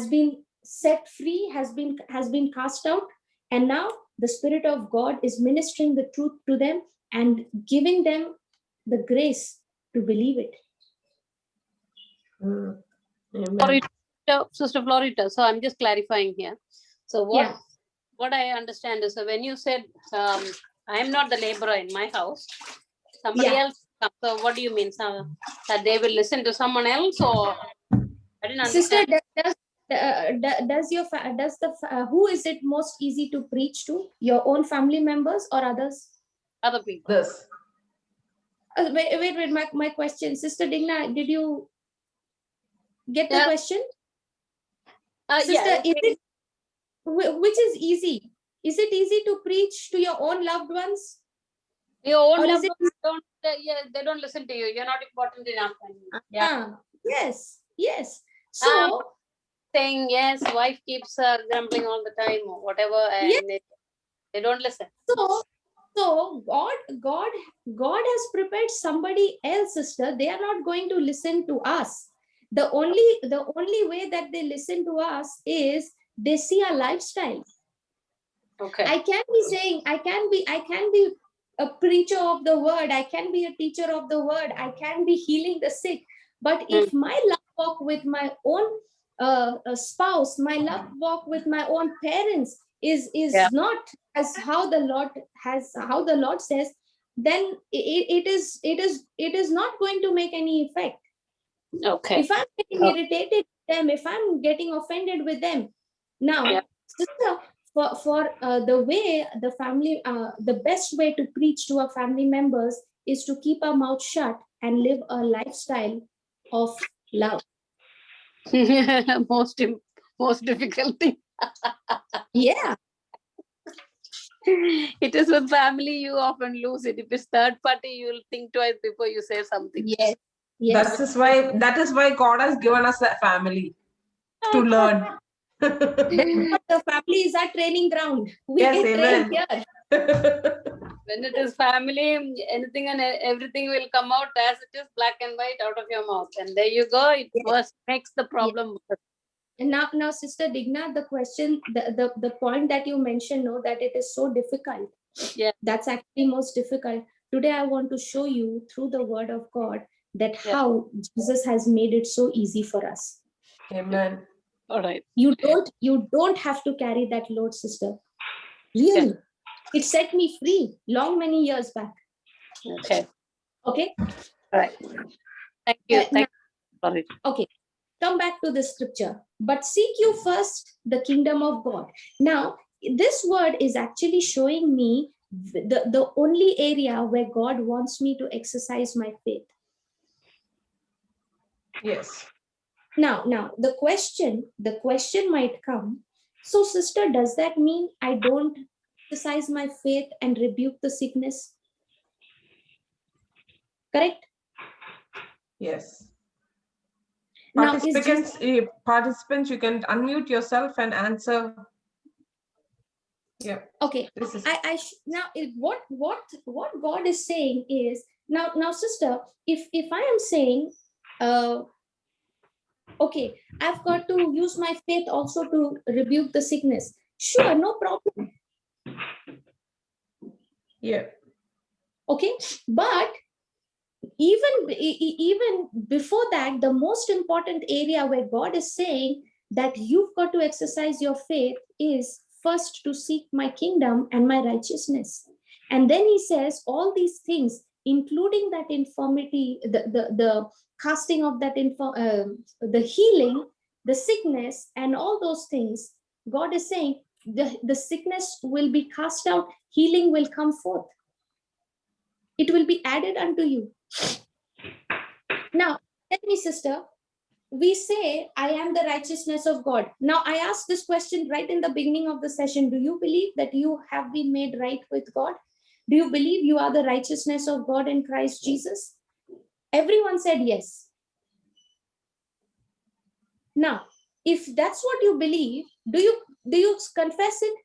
been set free, has been cast out, and now the Spirit of God is ministering the truth to them and giving them the grace to believe it. Sister Florita, so I'm just clarifying here. So what I understand is, so when you said I am not the laborer in my house, somebody else comes. So what do you mean? So, that they will listen to someone else, or I didn't understand. Sister, who is it most easy to preach to? Your own family members or others? Other people. This. Wait. My question, Sister Digna, did you get the question? Sister, which is easy? Is it easy to preach to your own loved ones? Your own loved ones they don't listen to you. You're not important enough. Yes. So saying yes, wife keeps grumbling all the time or whatever, and they don't listen. So God has prepared somebody else, sister. They are not going to listen to us. The only way that they listen to us is they see our lifestyle. Okay. I can be a preacher of the word, I can be a teacher of the word, I can be healing the sick. But if my love walk with my own spouse, my love walk with my own parents is not as how the Lord says, then it is not going to make any effect. Okay. If I'm getting irritated with them, if I'm getting offended with them, now, sister, for the way the family, the best way to preach to our family members is to keep our mouth shut and live a lifestyle of love. most difficult thing. Yeah. It is with family you often lose it. If it's third party, you'll think twice before you say something. Yes. That is why God has given us a family to learn. The family is our training ground. We Yes, get trained here. When it is family, anything and everything will come out as it is, black and white, out of your mouth. And there you go. It first makes the problem worse. And now, Sister Digna, the question, the point that you mentioned, no, that it is so difficult. Yeah. That's actually most difficult. Today, I want to show you through the word of God that how Jesus has made it so easy for us. Amen. All right. You don't have to carry that load, sister. Really. Yeah. It set me free many years back. Okay. Okay. All right. Thank you. Thank you. Sorry. Okay. Come back to the scripture. But seek you first the kingdom of God. Now, this word is actually showing me the only area where God wants me to exercise my faith. Yes. Now, the question might come. So, sister, does that mean I don't exercise my faith and rebuke the sickness? Correct? Yes. Now, Participants, you can unmute yourself and answer. Yeah. Okay. This is What God is saying is now, sister, if I am saying, okay, I've got to use my faith also to rebuke the sickness. Sure, no problem. Yeah. Okay, but even before that, the most important area where God is saying that you've got to exercise your faith is first to seek my kingdom and my righteousness. And then he says all these things, including that infirmity, the casting of that the healing, the sickness, and all those things. God is saying the sickness will be cast out, healing will come forth. It will be added unto you. Now, tell me, sister, we say, I am the righteousness of God. Now, I asked this question right in the beginning of the session. Do you believe that you have been made right with God? Do you believe you are the righteousness of God in Christ Jesus? Everyone said yes. Now, if that's what you believe, do you confess it?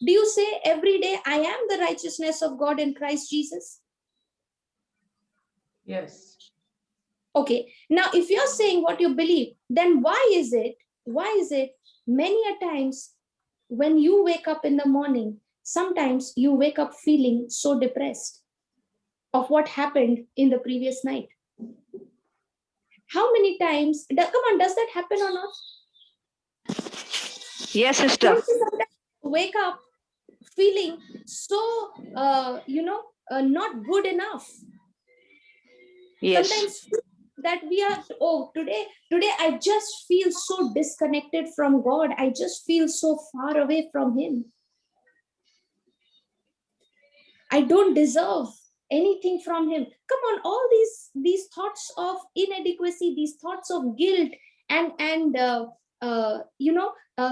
Do you say every day, I am the righteousness of God in Christ Jesus? Yes. Okay. Now, if you're saying what you believe, then why is it many a times when you wake up in the morning, sometimes you wake up feeling so depressed of what happened in the previous night? How many times, come on, does that happen or not? Yes, sister. Don't you sometimes wake up feeling so, not good enough? Yes. Sometimes that we are, today I just feel so disconnected from God. I just feel so far away from him. I don't deserve anything from him. Come on, all these thoughts of inadequacy, these thoughts of guilt and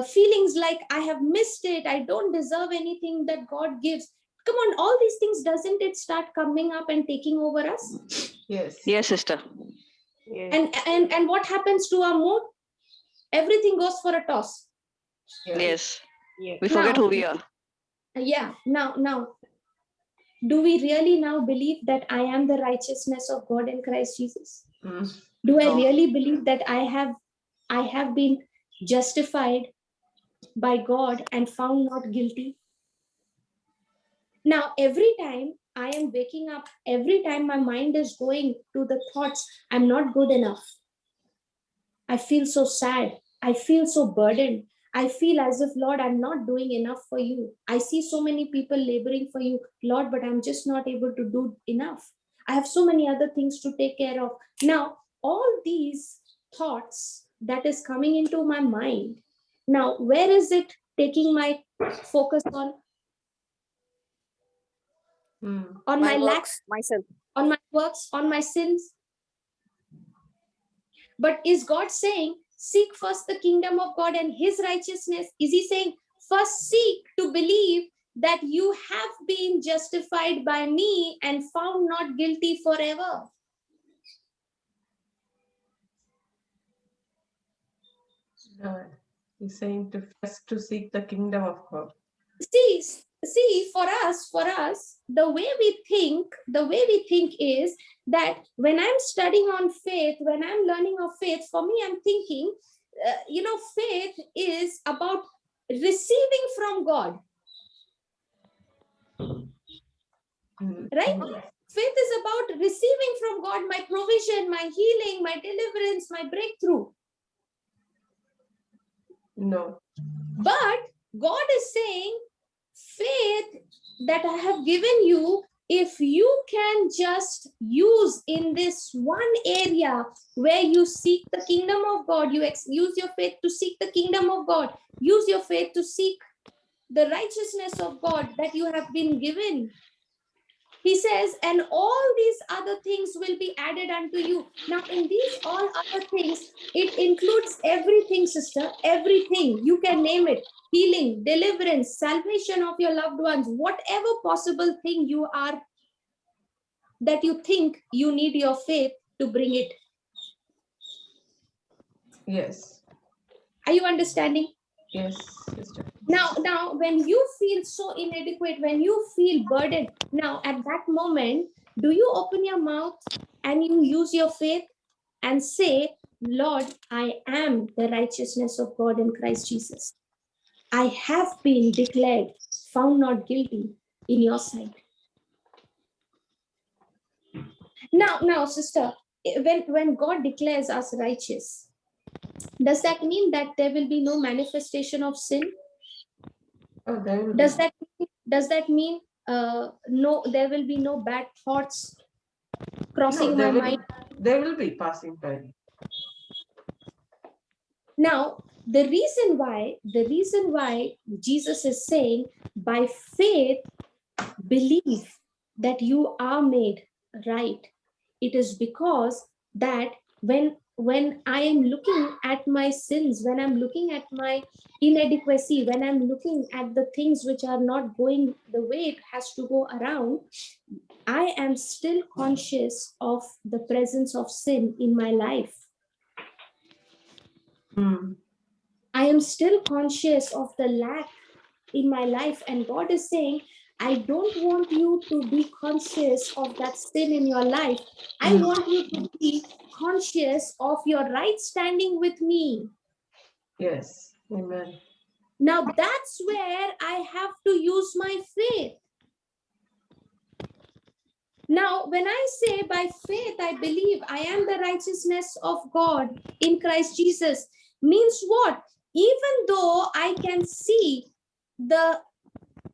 feelings like I have missed it, I don't deserve anything that God gives. Come on, all these things, doesn't it start coming up and taking over us? Yes. Yes, sister. Yes. And what happens to our mood? Everything goes for a toss. Yes. Yes. We forget Now- who we are. Yeah. Now, do we really now believe that I am the righteousness of God in Christ Jesus? Do I No. really believe that I have been justified by God and found not guilty? Now, every time I am waking up, every time my mind is going to the thoughts, I'm not good enough. I feel so sad. I feel so burdened. I feel as if, Lord, I'm not doing enough for you. I see so many people laboring for you, Lord, but I'm just not able to do enough. I have so many other things to take care of. Now, all these thoughts that is coming into my mind, now, where is it taking my focus on? On my lacks, myself. on my works, on my sins. But is God saying, seek first the kingdom of God and his righteousness? Is he saying, first seek to believe that you have been justified by me and found not guilty forever? No, he's saying to first to seek the kingdom of God. See, for us, the way we think is that when I'm studying on faith, when I'm learning of faith, for me, I'm thinking, faith is about receiving from God, right? Faith is about receiving from God my provision, my healing, my deliverance, my breakthrough. No. But God is saying, faith that I have given you, if you can just use in this one area where you seek the kingdom of God, you use your faith to seek the kingdom of God, use your faith to seek the righteousness of God that you have been given. He says, and all these other things will be added unto you. Now, in these all other things, it includes everything, sister, everything. You can name it. Healing, deliverance, salvation of your loved ones, whatever possible thing you are, that you think you need your faith to bring it. Yes. Are you understanding? Yes, sister. Now, when you feel so inadequate, when you feel burdened, now at that moment, do you open your mouth and you use your faith and say, Lord, I am the righteousness of God in Christ Jesus. I have been declared found not guilty in your sight. Now, sister, when God declares us righteous, does that mean that there will be no manifestation of sin? Oh, there will Does be. that mean no, there will be no bad thoughts crossing my mind? There will be passing by. Now, the reason why Jesus is saying, by faith, believe that you are made right, it is because that when I am looking at my sins, when I'm looking at my inadequacy, when I'm looking at the things which are not going the way it has to go around, I am still conscious of the presence of sin in my life. I am still conscious of the lack in my life, and God is saying, I don't want you to be conscious of that sin in your life. I want you to be conscious of your right standing with me. Yes. Amen. Now that's where I have to use my faith. Now, when I say by faith, I believe I am the righteousness of God in Christ Jesus, means what? Even though I can see the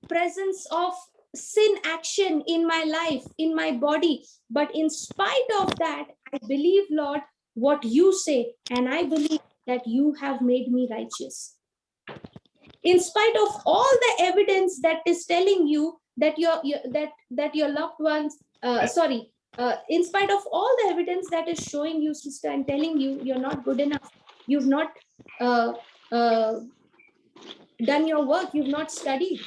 presence of sin action in my life, in my body, but in spite of that, I believe, Lord, what you say, and I believe that you have made me righteous. In spite of all the evidence that is telling you that your loved ones, in spite of all the evidence that is showing you, sister, and telling you you're not good enough, you've not done your work, you've not studied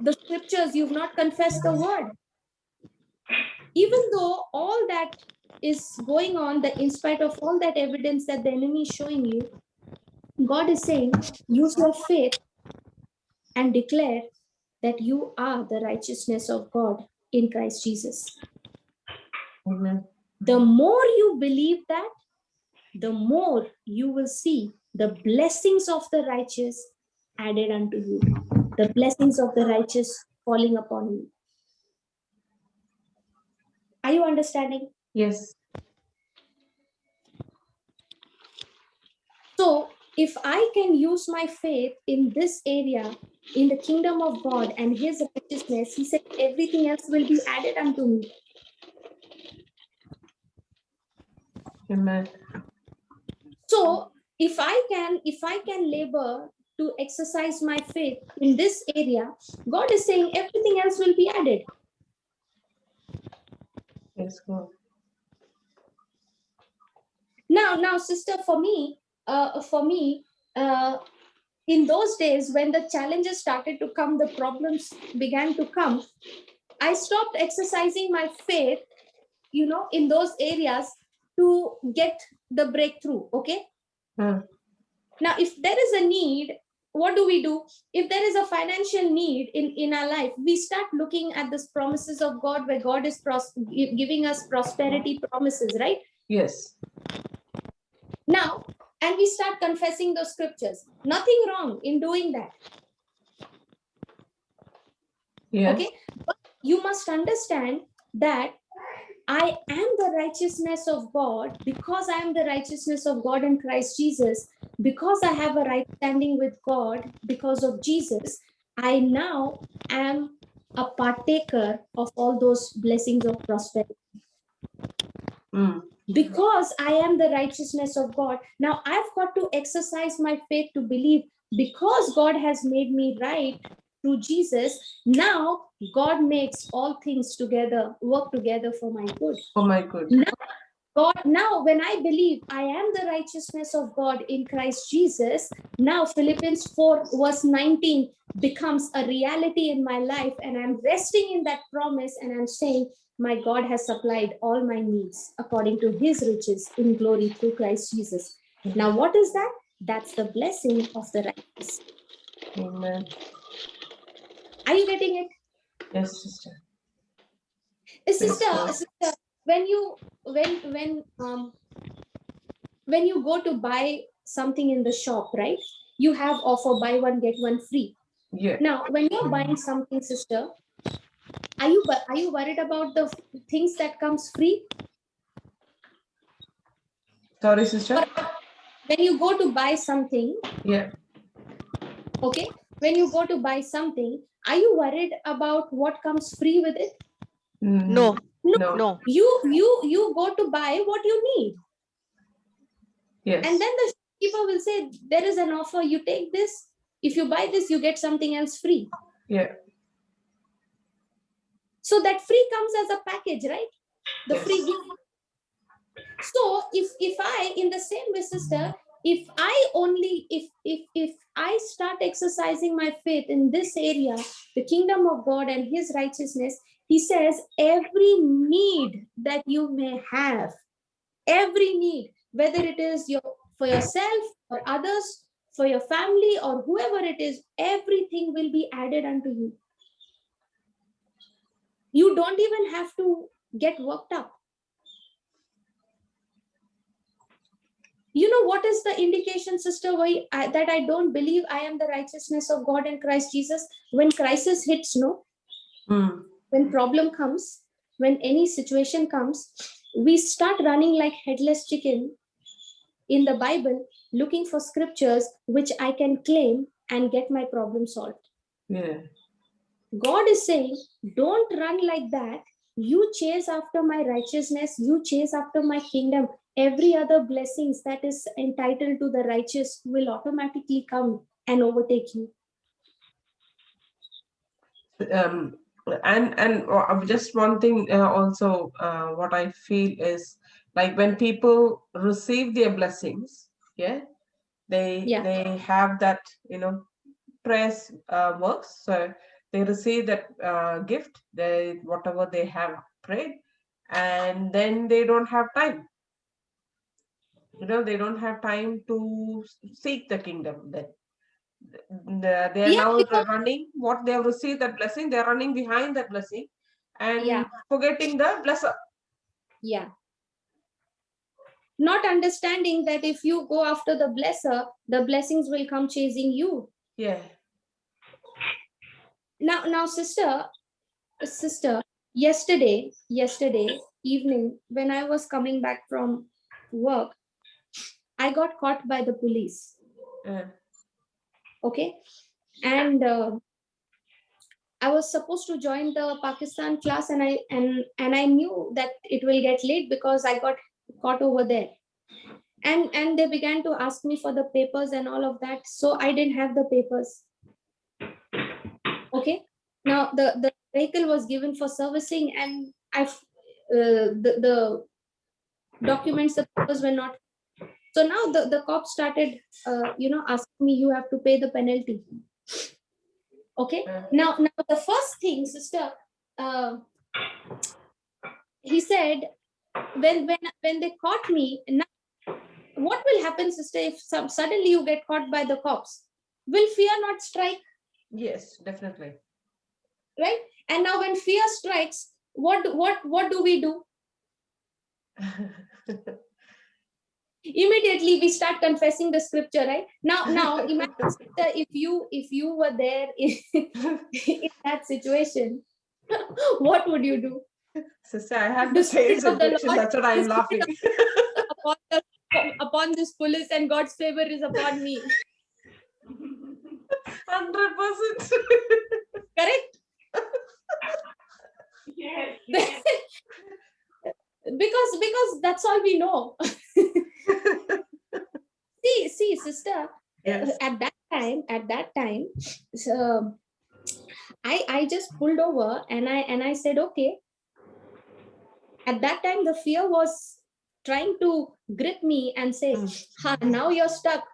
the scriptures, you've not confessed the word. Even though all that is going on, in spite of all that evidence that the enemy is showing you, God is saying, use your faith and declare that you are the righteousness of God in Christ Jesus. Amen. The more you believe that, the more you will see the blessings of the righteous added unto you, the blessings of the righteous falling upon you. Are you understanding? Yes. So if I can use my faith in this area, in the kingdom of God and his righteousness, he said everything else will be added unto me. Amen. So if I can labor to exercise my faith in this area, God is saying everything else will be added. Yes, God. Now, sister, for me, in those days when the challenges started to come, the problems began to come, I stopped exercising my faith, in those areas to get the breakthrough. Okay. Now, if there is a need, what do we do? If there is a financial need in our life, we start looking at the promises of God, where God is giving us prosperity promises, right? Yes. Now, and we start confessing those scriptures. Nothing wrong in doing that. Yes. Okay. But you must understand that I am the righteousness of God. Because I am the righteousness of God in Christ Jesus, because I have a right standing with God because of Jesus, I now am a partaker of all those blessings of prosperity. Because I am the righteousness of God, now I've got to exercise my faith to believe, because God has made me right through Jesus, now God makes all things together, work together for my good. For my good. Now when I believe I am the righteousness of God in Christ Jesus, now Philippians 4 verse 19 becomes a reality in my life, and I'm resting in that promise, and I'm saying, my God has supplied all my needs according to his riches in glory through Christ Jesus. Now what is that? That's the blessing of the righteous. Amen. Are you getting it? Yes, sister. Sister, when you go to buy something in the shop, right? You have offer, buy one get one free. Yeah. Now, when you're buying something, sister, are you worried about the things that comes free? Sorry, sister. When you go to buy something, yeah. Okay, when you go to buy something, are you worried about what comes free with it? No. No. No. You go to buy what you need. Yes. And then the shopkeeper will say, there is an offer, you take this. If you buy this, you get something else free. Yeah. So that free comes as a package, right? The Yes. free gift. So if I, in the same way, sister, if I start exercising my faith in this area, the kingdom of God and his righteousness, he says every need that you may have, every need, whether it is for yourself or others, for your family or whoever it is, everything will be added unto you. You don't even have to get worked up. You know what is the indication, sister, that I don't believe I am the righteousness of God in Christ Jesus? When crisis hits, when problem comes, when any situation comes, we start running like headless chicken in the Bible, looking for scriptures which I can claim and get my problem solved. Yeah. God is saying, don't run like that. You chase after my righteousness. You chase after my kingdom. Every other blessings that is entitled to the righteous will automatically come and overtake you. And just one thing also, what I feel is, like, when people receive their blessings, they have that, prayers works. So they receive that gift, whatever they have prayed, and then they don't have time. They don't have time to seek the kingdom. Then they are now running what they have received, that blessing. They are running behind that blessing and forgetting the blesser. Yeah. Not understanding that if you go after the blesser, the blessings will come chasing you. Yeah. Now, sister, yesterday, evening, when I was coming back from work, I got caught by the police. Okay. And I was supposed to join the Pakistan class, and I knew that it will get late because I got caught over there. And they began to ask me for the papers and all of that. So I didn't have the papers. Okay. Now the vehicle was given for servicing, and the documents, the papers were not. So now the cops started, asking me, you have to pay the penalty. Okay. Now the first thing, sister, he said, when they caught me, now what will happen, sister, if suddenly you get caught by the cops? Will fear not strike? Yes, definitely. Right? And now when fear strikes, what do we do? Immediately we start confessing the scripture, right? Now imagine, sister, if you were there in that situation, what would you do? Sister, I have the same situation. That's what I'm laughing. Upon this police, and God's favor is upon me. 100%. Correct? Yes. because that's all we know. see, sister. Yes. At that time, so I just pulled over and I said, okay. At that time, the fear was trying to grip me and say, now you're stuck.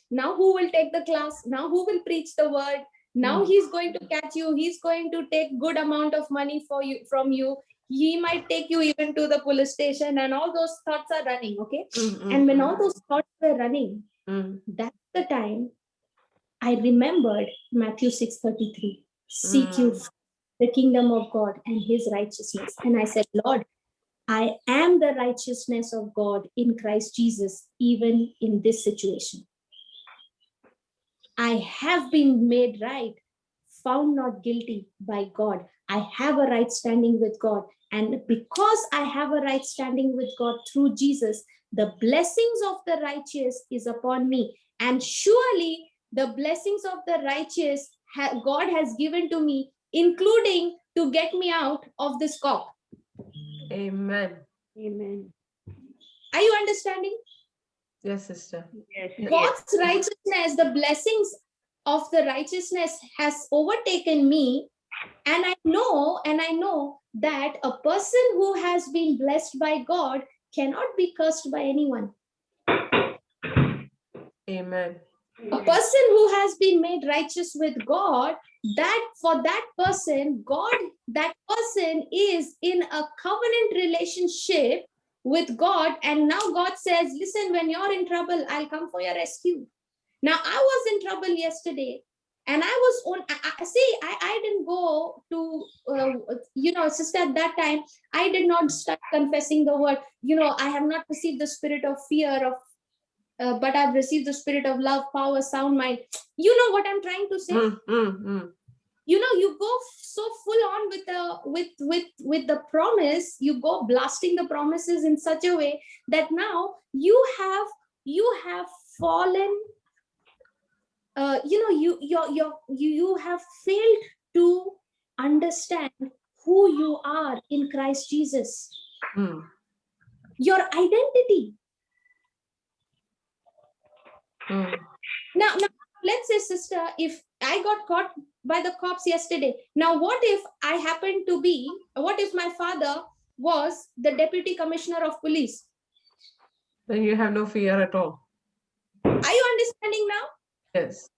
Now who will take the class? Now who will preach the word? Now he's going to catch you. He's going to take good amount of money from you. He might take you even to the police station, and all those thoughts are running. Okay. And when all those thoughts were running, that's the time I remembered Matthew 6:33. Seek you the kingdom of God and his righteousness. And I said, Lord, I am the righteousness of God in Christ Jesus, even in this situation. I have been made right, found not guilty by God. I have a right standing with God. And because I have a right standing with God through Jesus, the blessings of the righteous is upon me. And surely the blessings of the righteous God has given to me, including to get me out of this cop. Amen. Amen. Are you understanding? Yes, sister. Yes. God's righteousness, the blessings of the righteousness has overtaken me. And I know that a person who has been blessed by God cannot be cursed by anyone. Amen. A person who has been made righteous with God, that for that person, that person is in a covenant relationship with God. And now God says, listen, when you're in trouble, I'll come for your rescue. Now, I was in trouble yesterday, and I was on, I didn't go to, sister, at that time, I did not start confessing the word, I have not received the spirit of fear, but I've received the spirit of love, power, sound mind. You know what I'm trying to say? You go so full on with the promise, you go blasting the promises in such a way that now you have fallen, you have failed to understand who you are in Christ Jesus. Your identity. Now, let's say, sister, if I got caught by the cops yesterday, now what if what if my father was the deputy commissioner of police? Then you have no fear at all. Are you understanding now? Yes.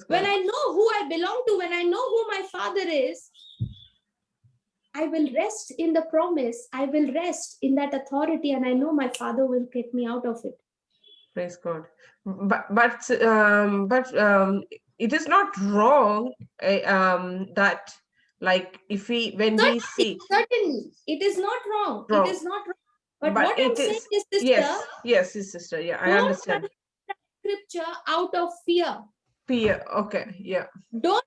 When I know who I belong to, when I know who my father is, I will rest in the promise. I will rest in that authority, and I know my father will get me out of it. Praise God. But it is not wrong that, like, when we see. Certainly, it is not wrong. It is not wrong. But what I'm saying is, sister. Yes, sister. Yeah, I understand. Scripture out of fear. Fear. Okay. Yeah. Don't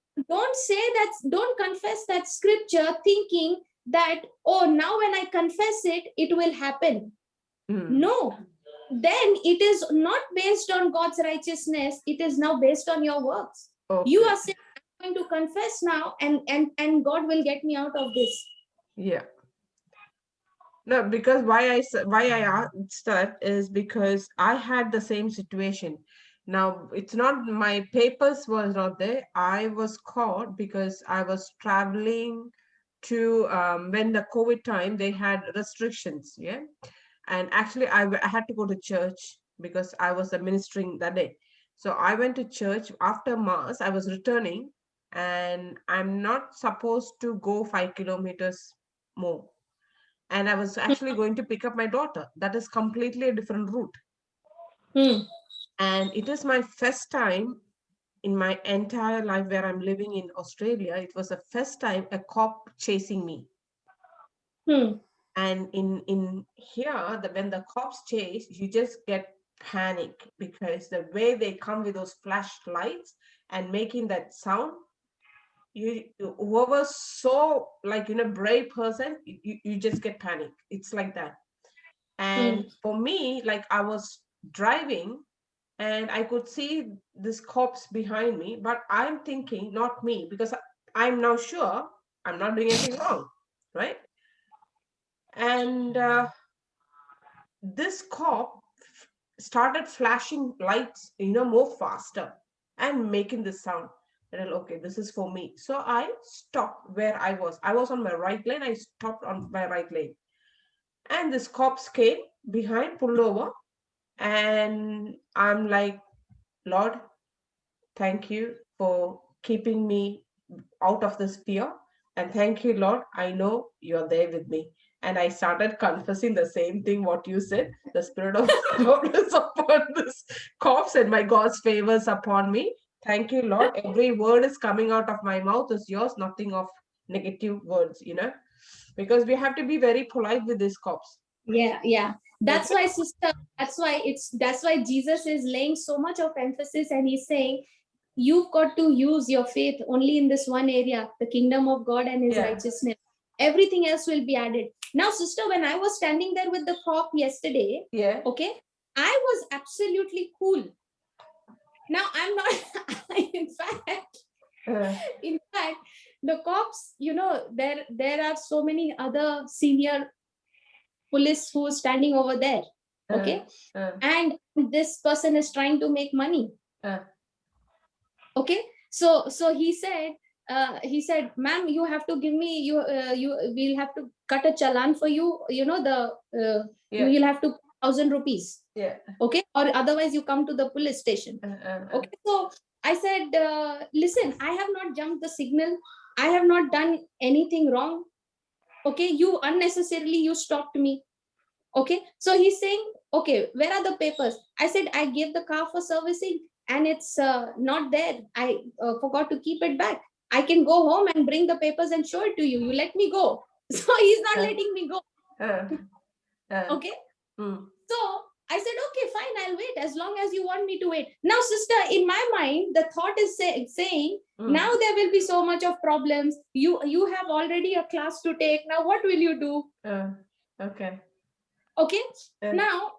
say that. Don't confess that scripture thinking that, oh, now when I confess it, it will happen. No, then it is not based on God's righteousness. It is now based on your works. Okay. You are saying, I'm going to confess now, and God will get me out of this. Yeah. No, because why I asked that is because I had the same situation. Now, it's not, my papers was not there. I was caught because I was traveling to when the COVID time, they had restrictions. Yeah. And actually, I had to go to church because I was ministering that day. So I went to church after Mass. I was returning, and I'm not supposed to go 5 kilometers more. And I was actually going to pick up my daughter. That is completely a different route. And it is my first time in my entire life where I'm living in Australia. It was the first time a cop chasing me. And in here, when the cops chase, you just get panic because the way they come with those flashlights and making that sound, whoever's so like, brave person, you just get panic. It's like that. And for me, like, I was driving and I could see this cops behind me, but I'm thinking not me, because I'm now sure I'm not doing anything wrong, right? And this cop started flashing lights, more faster and making this sound. And okay, this is for me. So I stopped where I was. I was on my right lane. I stopped on my right lane. And this cops came behind, pulled over. And I'm like, Lord, thank you for keeping me out of this fear. And thank you, Lord. I know you're there with me. And I started confessing the same thing what you said. The Spirit of God is upon this corpse, and my God's favors upon me. Thank you, Lord. Every word is coming out of my mouth is yours, nothing of negative words, because we have to be very polite with these cops. Yeah. That's why, sister, that's why Jesus is laying so much of emphasis, and he's saying, you've got to use your faith only in this one area, the kingdom of God and his righteousness. Everything else will be added. Now, sister, when I was standing there with the cop yesterday, okay, I was absolutely cool. Now I'm not. in fact, the cops, there are so many other senior police who is standing over there, okay, and this person is trying to make money. Okay, so he said, ma'am, you have to give me, we'll have to cut a challan for you, you'll have to 1,000 rupees. Okay, or otherwise you come to the police station. Okay, so I said, listen, I have not jumped the signal, I have not done anything wrong. Okay, you unnecessarily, you stopped me. Okay, so he's saying, okay, where are the papers? I said, I gave the car for servicing and it's not there. I forgot to keep it back. I can go home and bring the papers and show it to you. You let me go. So he's not letting me go. Okay. So I said, okay, fine, I'll wait as long as you want me to wait. Now, sister, in my mind, the thought is saying, now there will be so much of problems. You have already a class to take. Now, what will you do? Okay. Now,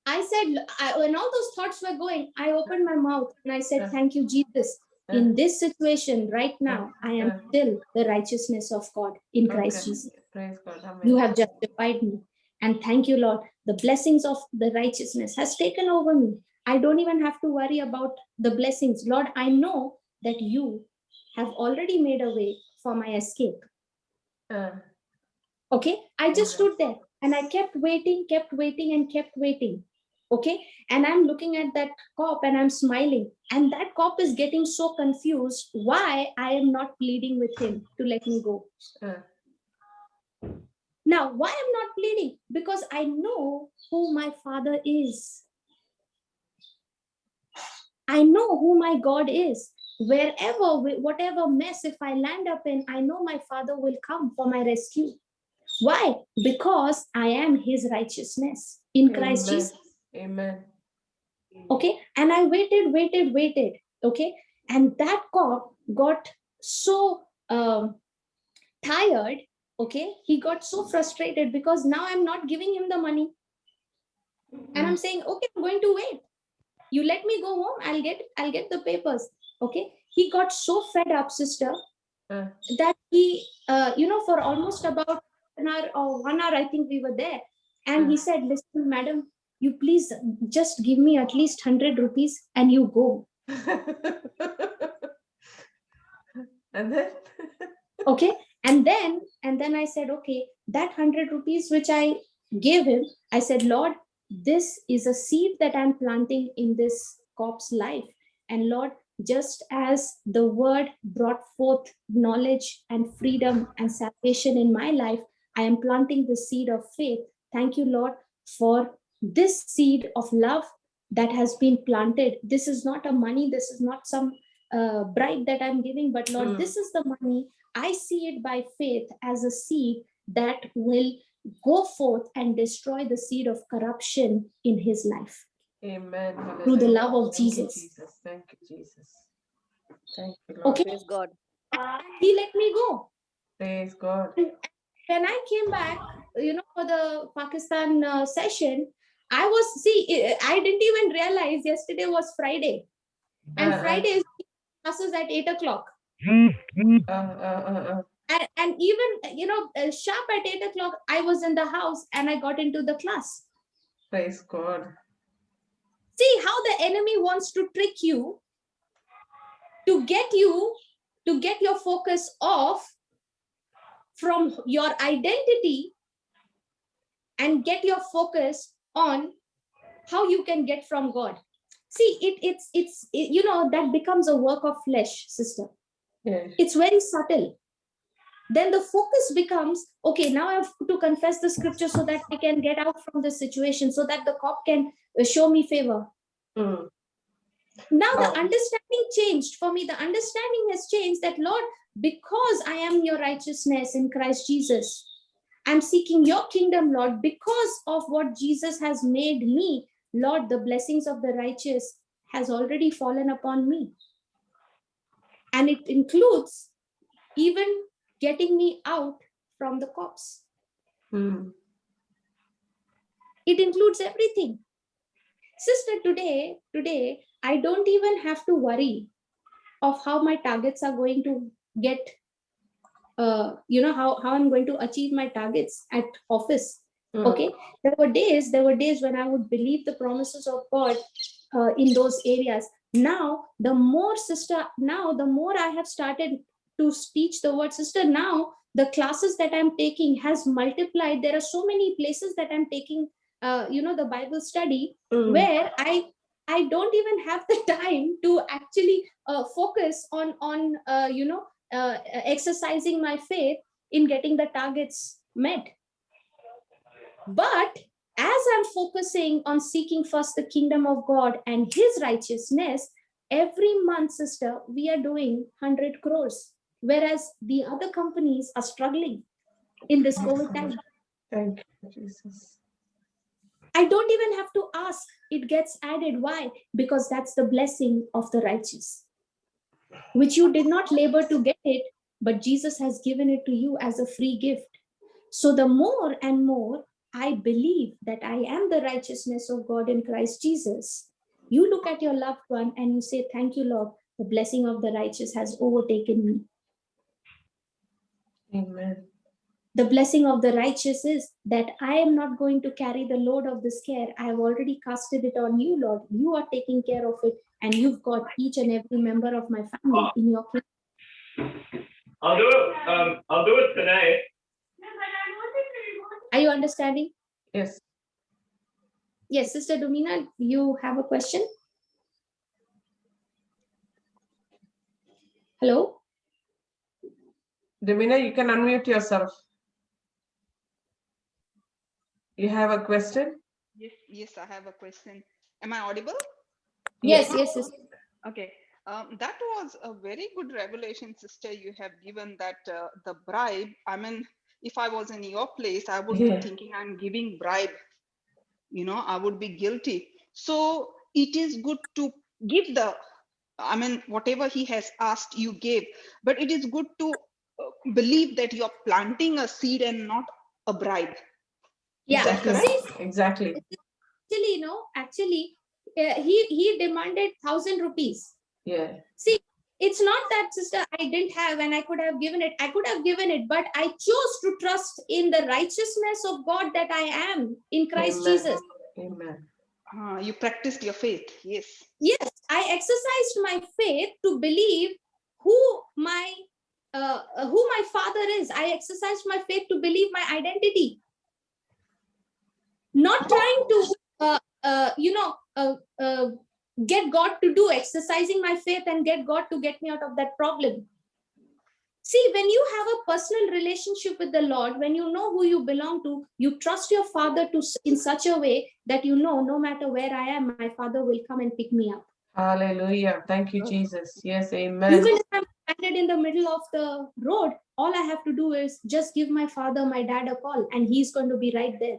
I said, when all those thoughts were going, I opened my mouth and I said, thank you, Jesus. In this situation right now, I am still the righteousness of God in Christ Jesus. Praise God. Amen. You have justified me. And thank you, Lord. The blessings of the righteousness has taken over me. I don't even have to worry about the blessings. Lord, I know that you have already made a way for my escape. Okay, I just stood there and I kept waiting and kept waiting. Okay, and I'm looking at that cop and I'm smiling, and that cop is getting so confused why I am not pleading with him to let me go. Now, why I'm not pleading? Because I know who my Father is. I know who my God is. Whatever mess if I land up in, I know my Father will come for my rescue. Why? Because I am his righteousness in Christ Jesus. Amen. Okay, and I waited. Okay, and that cop got so tired Okay, he got so frustrated because now I'm not giving him the money. And I'm saying, okay, I'm going to wait. You let me go home, I'll get the papers. Okay. He got so fed up, sister, that he, for almost about an hour or 1 hour, I think we were there. And he said, listen, madam, you please just give me at least 100 rupees and you go. And then? Okay. And then I said, okay, that 100 rupees which I gave him, I said, Lord, this is a seed that I'm planting in this cop's life. And Lord, just as the word brought forth knowledge and freedom and salvation in my life, I am planting the seed of faith. Thank you, Lord, for this seed of love that has been planted. This is not a money, this is not some bribe that I'm giving, but Lord, this is the money. I see it by faith as a seed that will go forth and destroy the seed of corruption in his life. Amen. Through the Hallelujah. love of Thank Jesus. you, Jesus. Thank you, Jesus. Thank you, Lord. Okay. Praise God. He let me go. Praise God. When I came back, for the Pakistan session, I didn't even realize yesterday was Friday. And Friday is classes at 8 o'clock. And even, sharp at 8 o'clock, I was in the house and I got into the class. Praise God. See how the enemy wants to trick you to get your focus off from your identity and get your focus on how you can get from God. See, that becomes a work of flesh, sister. Yes. It's very subtle. Then the focus becomes, okay, now I have to confess the scripture so that I can get out from this situation, so that the cop can show me favor. Now the understanding changed for me. The understanding has changed that, Lord, because I am your righteousness in Christ Jesus, I'm seeking your kingdom, Lord. Because of what Jesus has made me, Lord, the blessings of the righteous has already fallen upon me. And it includes even getting me out from the cops. It includes everything. Sister, today, I don't even have to worry of how my targets are going to get, how I'm going to achieve my targets at office. Okay. There were days when I would believe the promises of God in those areas. Now, the more I have started to teach the word, sister, now the classes that I'm taking has multiplied. There are so many places that I'm taking, the Bible study, where I don't even have the time to actually focus on exercising my faith in getting the targets met. But as I'm focusing on seeking first the kingdom of God and his righteousness, every month, sister, we are doing 100 crores, whereas the other companies are struggling in this COVID time. Thank you, Jesus. I don't even have to ask. It gets added. Why? Because that's the blessing of the righteous, which you did not labor to get it, but Jesus has given it to you as a free gift. So the more and more I believe that I am the righteousness of God in Christ Jesus, you look at your loved one and you say, thank you, Lord, the blessing of the righteous has overtaken me. Amen. The blessing of the righteous is that I am not going to carry the load of this care. I have already casted it on you, Lord. You are taking care of it, and you've got each and every member of my family in your care. I'll do it today. Are you understanding? Yes. Yes, Sister Domina, you have a question? Hello? Domina, you can unmute yourself. You have a question? Yes, I have a question. Am I audible? Yes. Okay. That was a very good revelation, sister, you have given, that the bribe, I mean, if I was in your place, I would be thinking I'm giving bribe. I would be guilty. So it is good to give whatever he has asked, you gave, but it is good to believe that you're planting a seed and not a bribe. Yeah. Is that correct? See, Exactly. Actually, he demanded 1,000 rupees. Yeah. See, it's not that, sister, I didn't have and I could have given it. I could have given it, but I chose to trust in the righteousness of God that I am in Christ Amen. Jesus. Amen. You practiced your faith. Yes. Yes, I exercised my faith to believe who my father is. I exercised my faith to believe my identity. Not trying to, get God to do, exercising my faith and get God to get me out of that problem. See, when you have a personal relationship with the Lord, when you know who you belong to, you trust your Father in such a way that you know, no matter where I am, my Father will come and pick me up. Hallelujah. Thank you, Jesus. Yes, amen. Even if I'm stranded in the middle of the road, all I have to do is just give my father, my dad a call, and he's going to be right there.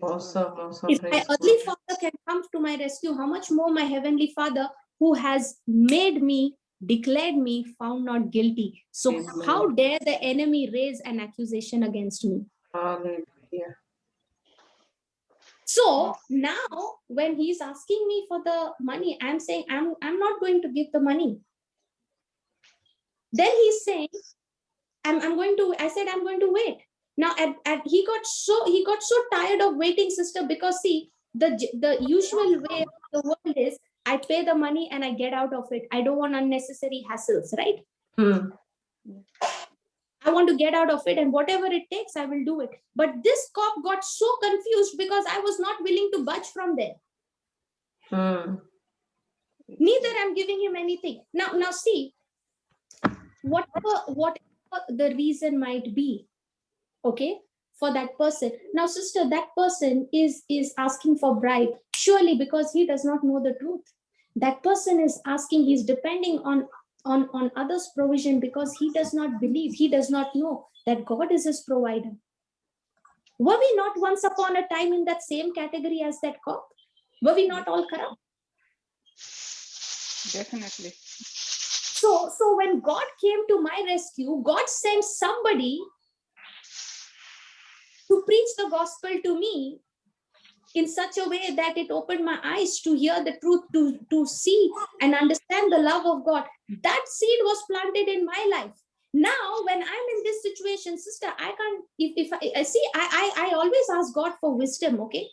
Awesome. Awesome. If my earthly father can come to my rescue, how much more my heavenly Father, who has made me, declared me found not guilty. So Amen. how dare the enemy raise an accusation against me? Hallelujah. So now when he's asking me for the money, I'm saying I'm not going to give the money. Then he's saying, I said I'm going to wait. Now he got so tired of waiting, sister, because see, the usual way of the world is I pay the money and I get out of it. I don't want unnecessary hassles, right? I want to get out of it, and whatever it takes, I will do it. But this cop got so confused because I was not willing to budge from there. Neither I'm giving him anything. Now see, whatever the reason might be, okay, for that person. Now, sister, that person is asking for bribe, surely because he does not know the truth. That person is asking, he's depending on others' provision because he does not believe, he does not know that God is his provider. Were we not once upon a time in that same category as that cop? Were we not all corrupt? Definitely. So when God came to my rescue, God sent somebody to preach the gospel to me in such a way that it opened my eyes to hear the truth, to see and understand the love of God. That seed was planted in my life. Now, when I'm in this situation, sister, I can't, if I see, I always ask God for wisdom, okay?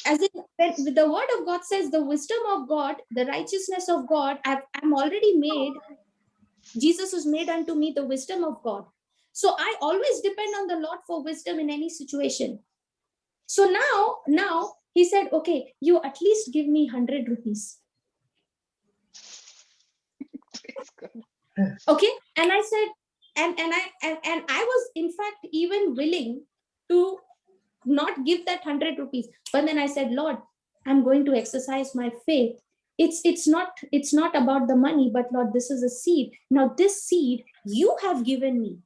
As in, when the word of God says the wisdom of God, the righteousness of God, I'm already made, Jesus is made unto me the wisdom of God. So I always depend on the Lord for wisdom in any situation. So now he said, okay, you at least give me 100 rupees. Okay. And I said, and I was in fact even willing to not give that 100 rupees. But then I said, Lord, I'm going to exercise my faith. It's not about the money, but Lord, this is a seed. Now this seed you have given me.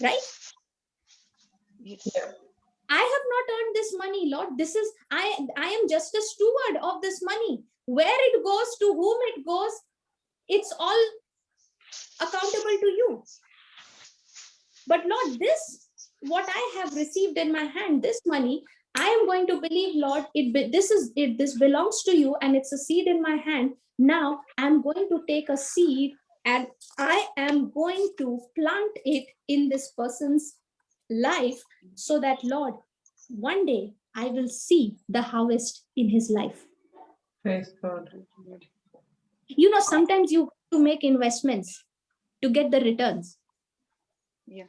Right? Yes. I have not earned this money, Lord. I am just a steward of this money. Where it goes, to whom it goes, it's all accountable to you. But Lord, what I have received in my hand, this money, I am going to believe, Lord, this belongs to you and it's a seed in my hand. Now I'm going to take a seed and I am going to plant it in this person's life so that, Lord, one day I will see the harvest in his life. Praise God. Sometimes you have to make investments to get the returns. Yeah.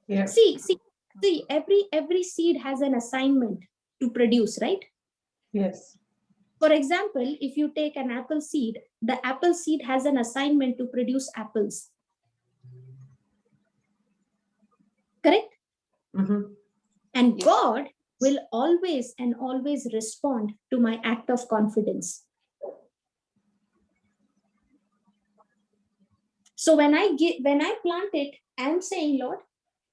Yeah. See, every seed has an assignment to produce, right? Yes. For example, if you take an apple seed, the apple seed has an assignment to produce apples. Correct? Mm-hmm. And God will always and always respond to my act of confidence. So when I plant it, I'm saying, Lord,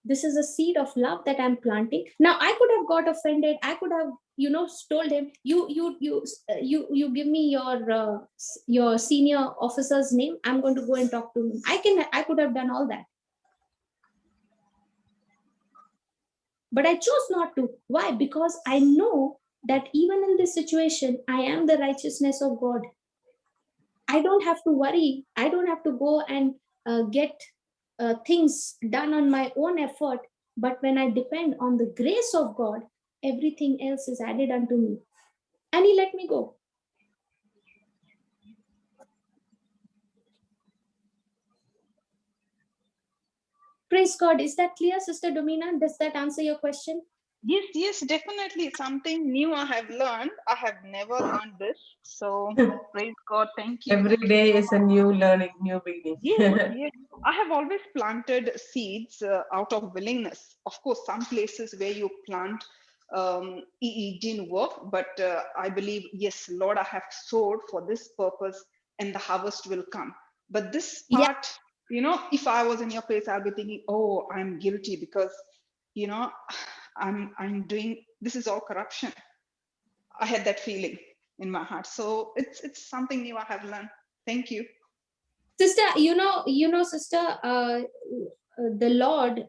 this is a seed of love that I'm planting. Now I could have got offended. I could have, told him, you give me your senior officer's name, I'm going to go and talk to him. I could have done all that, but I chose not to. Why? Because I know that even in this situation, I am the righteousness of God. I don't have to worry. I don't have to go and get things done on my own effort. But when I depend on the grace of God, everything else is added unto me. And he let me go. Praise God. Is that clear, Sister Domina? Does that answer your question? Yes, definitely. Something new I have learned. I have never learned this. So praise God. Thank you. Every day is a new learning, new beginning. Yes. I have always planted seeds out of willingness. Of course, some places where you plant, it didn't work, but I believe, yes, Lord, I have sowed for this purpose and the harvest will come. But this part, if I was in your place, I'll be thinking, oh, I'm guilty because, I'm doing, this is all corruption. I had that feeling in my heart. So it's something new I have learned. Thank you. Sister, sister, the Lord,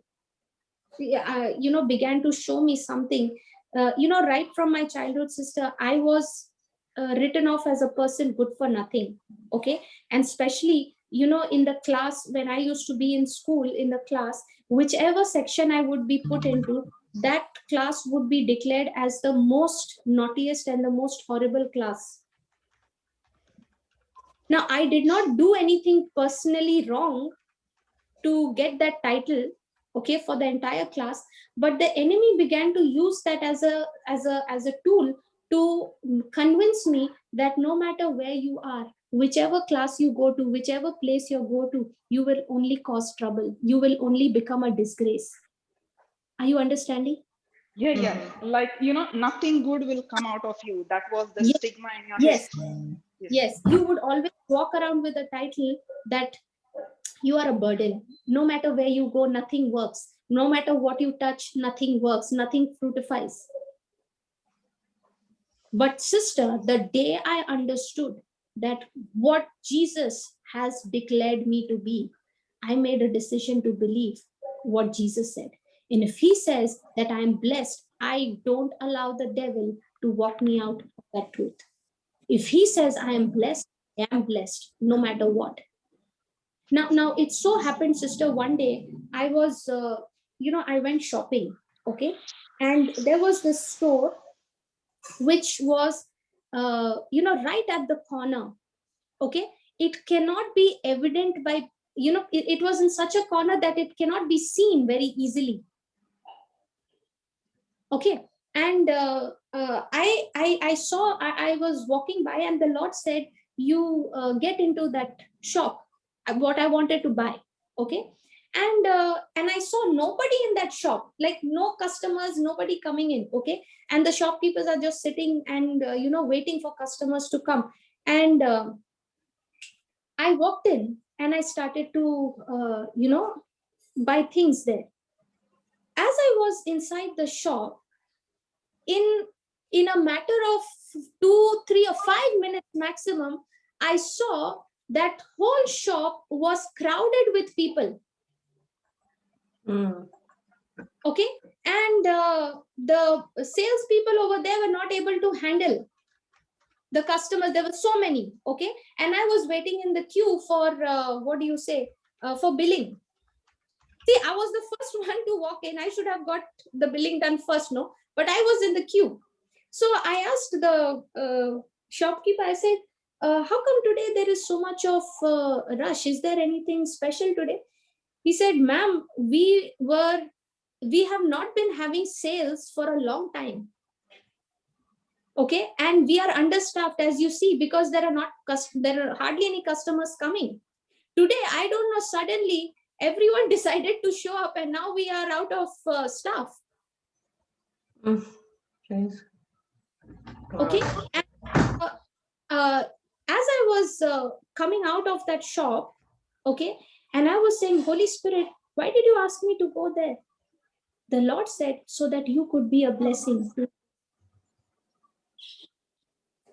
began to show me something. Right from my childhood, sister, I was written off as a person good for nothing. Okay. And especially, in the class, when I used to be in school, in the class, whichever section I would be put into, that class would be declared as the most naughtiest and the most horrible class. Now, I did not do anything personally wrong to get that title, okay, for the entire class, but the enemy began to use that as a tool to convince me that no matter where you are, whichever class you go to, whichever place you go to, you will only cause trouble, you will only become a disgrace. Are you understanding? Yeah. Like, nothing good will come out of you. That was the stigma in your head. Yes. You would always walk around with a title that you are a burden. No matter where you go, nothing works. No matter what you touch, nothing works. Nothing fructifies. But sister, the day I understood that what Jesus has declared me to be, I made a decision to believe what Jesus said. And if he says that I am blessed, I don't allow the devil to walk me out of that truth. If he says I am blessed, no matter what. Now it so happened, sister, one day I was, I went shopping, okay? And there was this store which was, right at the corner, okay? It cannot be evident by, it was in such a corner that it cannot be seen very easily. Okay. And I saw, I was walking by and the Lord said, you get into that shop, what I wanted to buy. Okay. And I saw nobody in that shop, like no customers, nobody coming in. Okay. And the shopkeepers are just sitting and, waiting for customers to come. And I walked in and I started to, buy things there. As I was inside the shop, in a matter of 2, 3, or 5 minutes maximum, I saw that whole shop was crowded with people. Okay. And the salespeople over there were not able to handle the customers. There were so many. Okay. And I was waiting in the queue for, for billing. See, I was the first one to walk in. I should have got the billing done first, no? But I was in the queue. So I asked the shopkeeper, I said, how come today there is so much of rush? Is there anything special today? He said, ma'am, we have not been having sales for a long time. Okay. And we are understaffed, as you see, because there are hardly any customers coming. Today, I don't know, suddenly everyone decided to show up and now we are out of staff. Okay. And, as I was coming out of that shop, okay, and I was saying, Holy Spirit, why did you ask me to go there? The Lord said, so that you could be a blessing.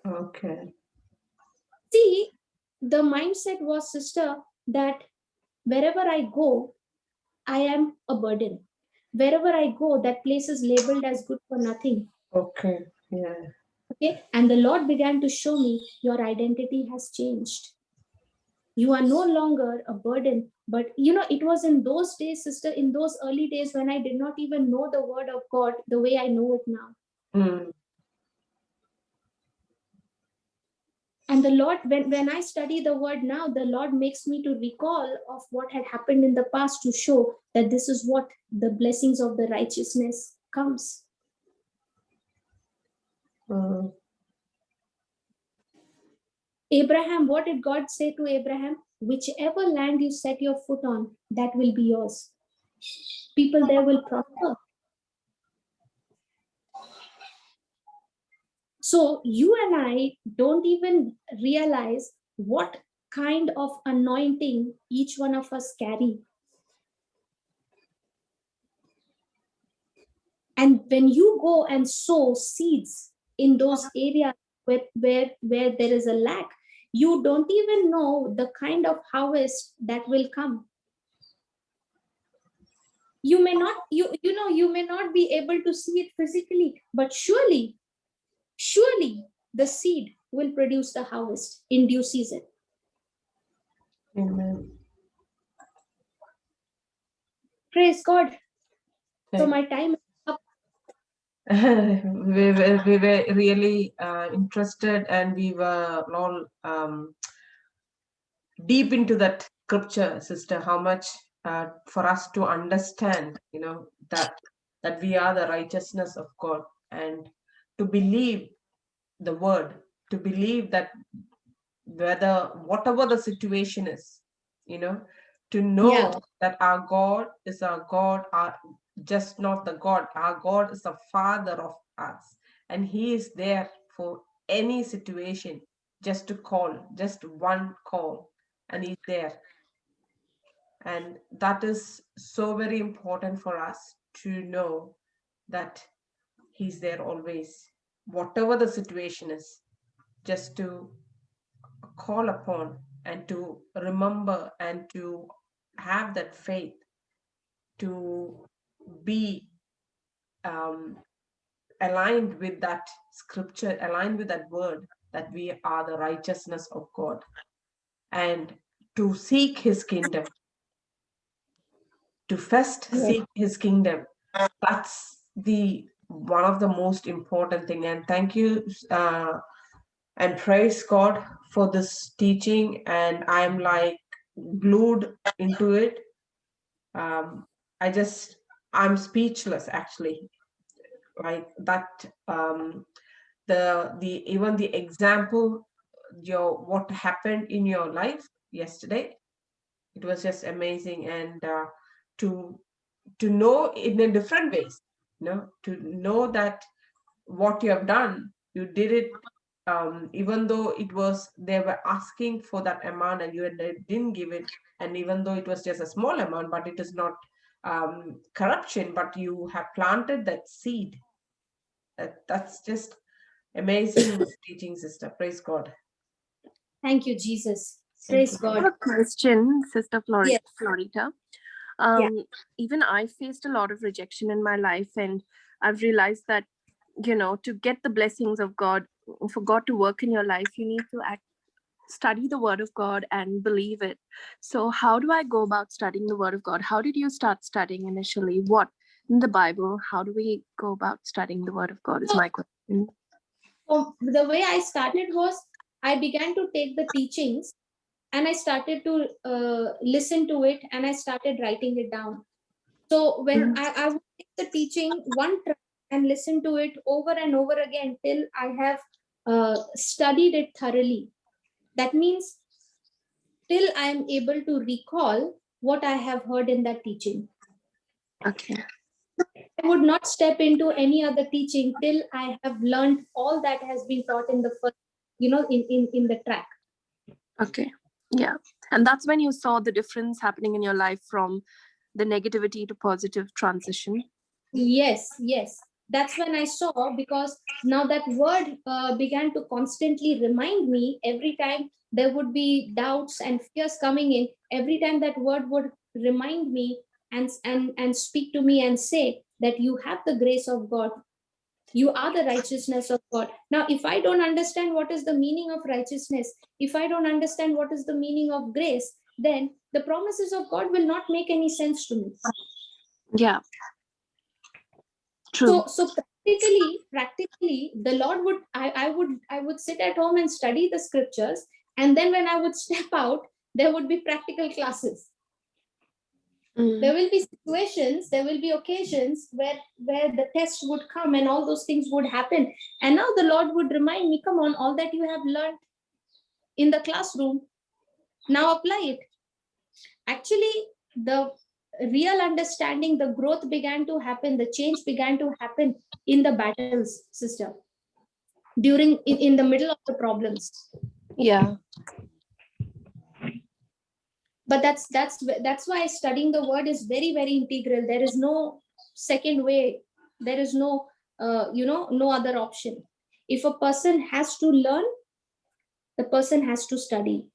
Okay. See, the mindset was, sister, that wherever I go, I am a burden. Wherever I go, that place is labeled as good for nothing. Okay. Yeah. Okay. And the Lord began to show me your identity has changed. You are no longer a burden. But it was in those days, sister, in those early days when I did not even know the word of God the way I know it now. Mm. And the Lord, when I study the word now, the Lord makes me to recall of what had happened in the past to show that this is what the blessings of the righteousness comes. Mm. Abraham, what did God say to Abraham? Whichever land you set your foot on, that will be yours. People there will prosper. So you and I don't even realize what kind of anointing each one of us carry. And when you go and sow seeds in those areas where there is a lack, you don't even know the kind of harvest that will come. You may not, you may not be able to see it physically, but surely the seed will produce the harvest in due season. Amen. Praise God. So Thank my time is up. we were really interested, and we were all deep into that scripture, sister. How much for us to understand, that we are the righteousness of God, and to believe the word, to believe that whatever the situation is, to know that our God is our God, just not the God. Our God is the Father of us, and He is there for any situation, just to call, just one call, and He's there. And that is so very important for us to know that He's there always, whatever the situation is, just to call upon and to remember and to have that faith, to be aligned with that scripture, aligned with that word, that we are the righteousness of God, and to seek His kingdom, to first seek His kingdom. That's the one of the most important thing. And thank you, and praise God for this teaching. And I'm like glued into it. I'm speechless, actually, like that. Even the example, what happened in your life yesterday, it was just amazing. And to know in a different ways, to know that what you have done, you did it, even though they were asking for that amount and you didn't give it, and even though it was just a small amount, but it is not corruption, but you have planted that seed. That's just amazing teaching, sister. Praise God. Thank you, Jesus. Thank Praise you. God. I have a question, Sister Yes. Florita. Yeah. Even I faced a lot of rejection in my life, and I've realized that, to get the blessings of God, for God to work in your life, you need to study the Word of God and believe it. So how do I go about studying the Word of God? How did you start studying initially? What in the Bible? How do we go about studying the Word of God is my question. So the way I started was, I began to take the teachings and I started to listen to it, and I started writing it down. So when I would take the teaching one try and listen to it over and over again till I have studied it thoroughly. That means till I am able to recall what I have heard in that teaching. Okay. I would not step into any other teaching till I have learned all that has been taught in the first, in the track. Okay. Yeah. And that's when you saw the difference happening in your life from the negativity to positive transition. Yes, yes. that's when I saw, because now that word began to constantly remind me every time there would be doubts and fears coming in. Every time that word would remind me and speak to me and say that you have the grace of God, you are the righteousness of God. Now, if I don't understand what is the meaning of righteousness, if I don't understand what is the meaning of grace, then the promises of God will not make any sense to me. Yeah. True. So practically, the Lord would, I would sit at home and study the scriptures, and then when I would step out, there would be practical classes. There will be situations, there will be occasions where the test would come and all those things would happen. And now the Lord would remind me, come on, all that you have learned in the classroom, now apply it. Actually, the real understanding, the growth began to happen, the change began to happen in the battles, sister, during in the middle of the problems. Yeah. But that's why studying the word is very, very integral. There is no second way. There is no no other option. If a person has to learn, the person has to study,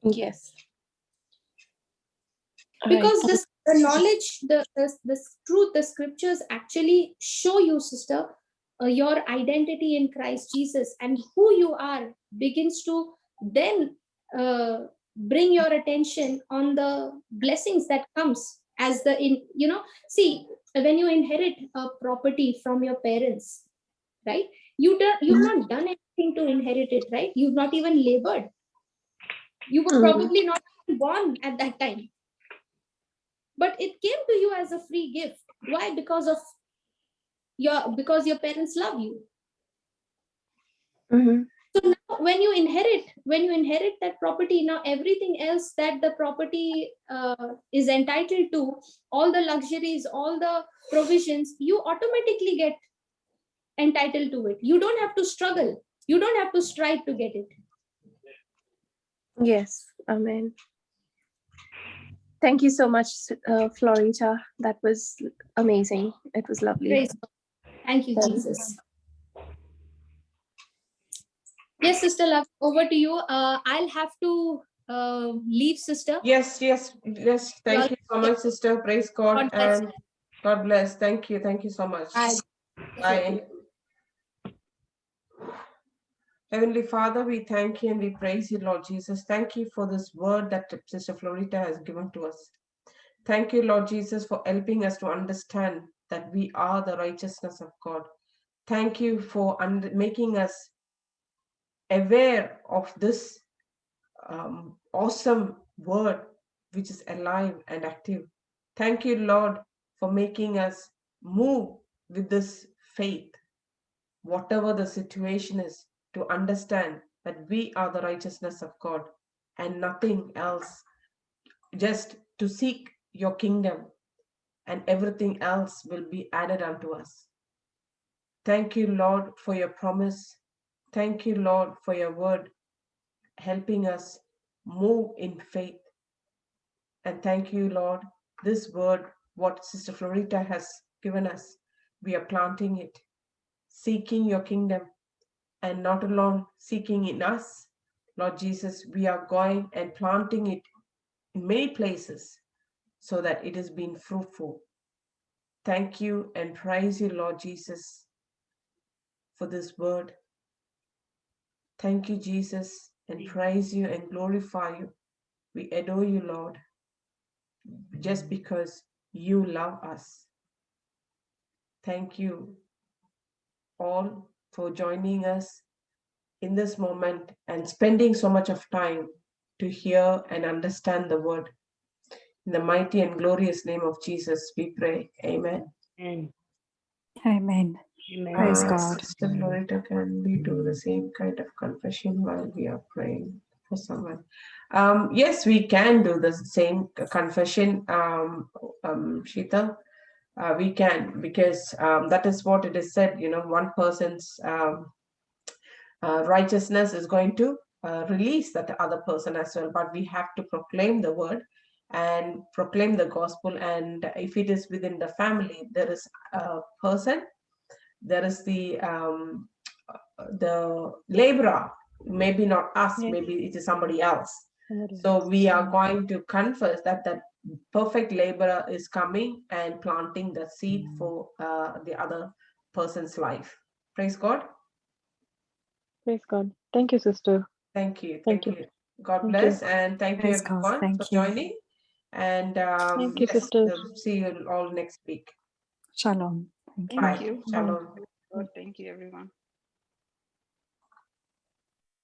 Yes. because the knowledge, the truth, the scriptures actually show you, sister, your identity in Christ Jesus, and who you are begins to then bring your attention on the blessings that comes as see, when you inherit a property from your parents, right? You've not done anything to inherit it, right? You've not even labored. You were probably not born at that time, but it came to you as a free gift. Why? Because your parents love you. So now when you inherit that property, now everything else that the property is entitled to, all the luxuries, all the provisions, you automatically get entitled to it. You don't have to struggle, you don't have to strive to get it. Yes. Amen. Thank you so much, Florita. That was amazing. It was lovely. Praise God. Thank you, Jesus. Yes, Sister Love, over to you. I'll have to leave, sister. Yes. Thank you so much, sister. Praise God, and God bless. Thank you so much. Bye. Heavenly Father, we thank you and we praise you, Lord Jesus. Thank you for this word that Sister Florita has given to us. Thank you, Lord Jesus, for helping us to understand that we are the righteousness of God. Thank you for making us aware of this awesome word which is alive and active. Thank you, Lord, for making us move with this faith, whatever the situation is, to understand that we are the righteousness of God and nothing else, just to seek your kingdom, and everything else will be added unto us. Thank you, Lord, for your promise. Thank you, Lord, for your word, helping us move in faith. And thank you, Lord, this word, what Sister Florita has given us, we are planting it, seeking your kingdom, and not alone seeking in us, Lord Jesus, we are going and planting it in many places so that it has been fruitful. Thank you and praise you, Lord Jesus, for this word. Thank you, Jesus, and praise you and glorify you. We adore you, Lord, just because you love us. Thank you all for joining us in this moment and spending so much of time to hear and understand the word. In the mighty and glorious name of Jesus, we pray. Amen. Amen. Praise God. Sister Loretta, can we do the same kind of confession while we are praying for someone? Yes, we can do the same confession, Sheetal. We can, because that is what it is said, one person's righteousness is going to release that other person as well, but we have to proclaim the word and proclaim the gospel. And if it is within the family, there is a person, there is the laborer, maybe not us, Yes. maybe it is somebody else. So we are going to confess that the perfect laborer is coming and planting the seed for the other person's life. Praise God. Praise God. Thank you, sister. Thank you. Thank Thank you. you. God Thank bless. you. And thank you Praise God. everyone Thank for you. joining. And Thank you, yes, sisters. see you all next week. Shalom. Thank you. Bye. Thank you. Shalom. God, thank you, everyone.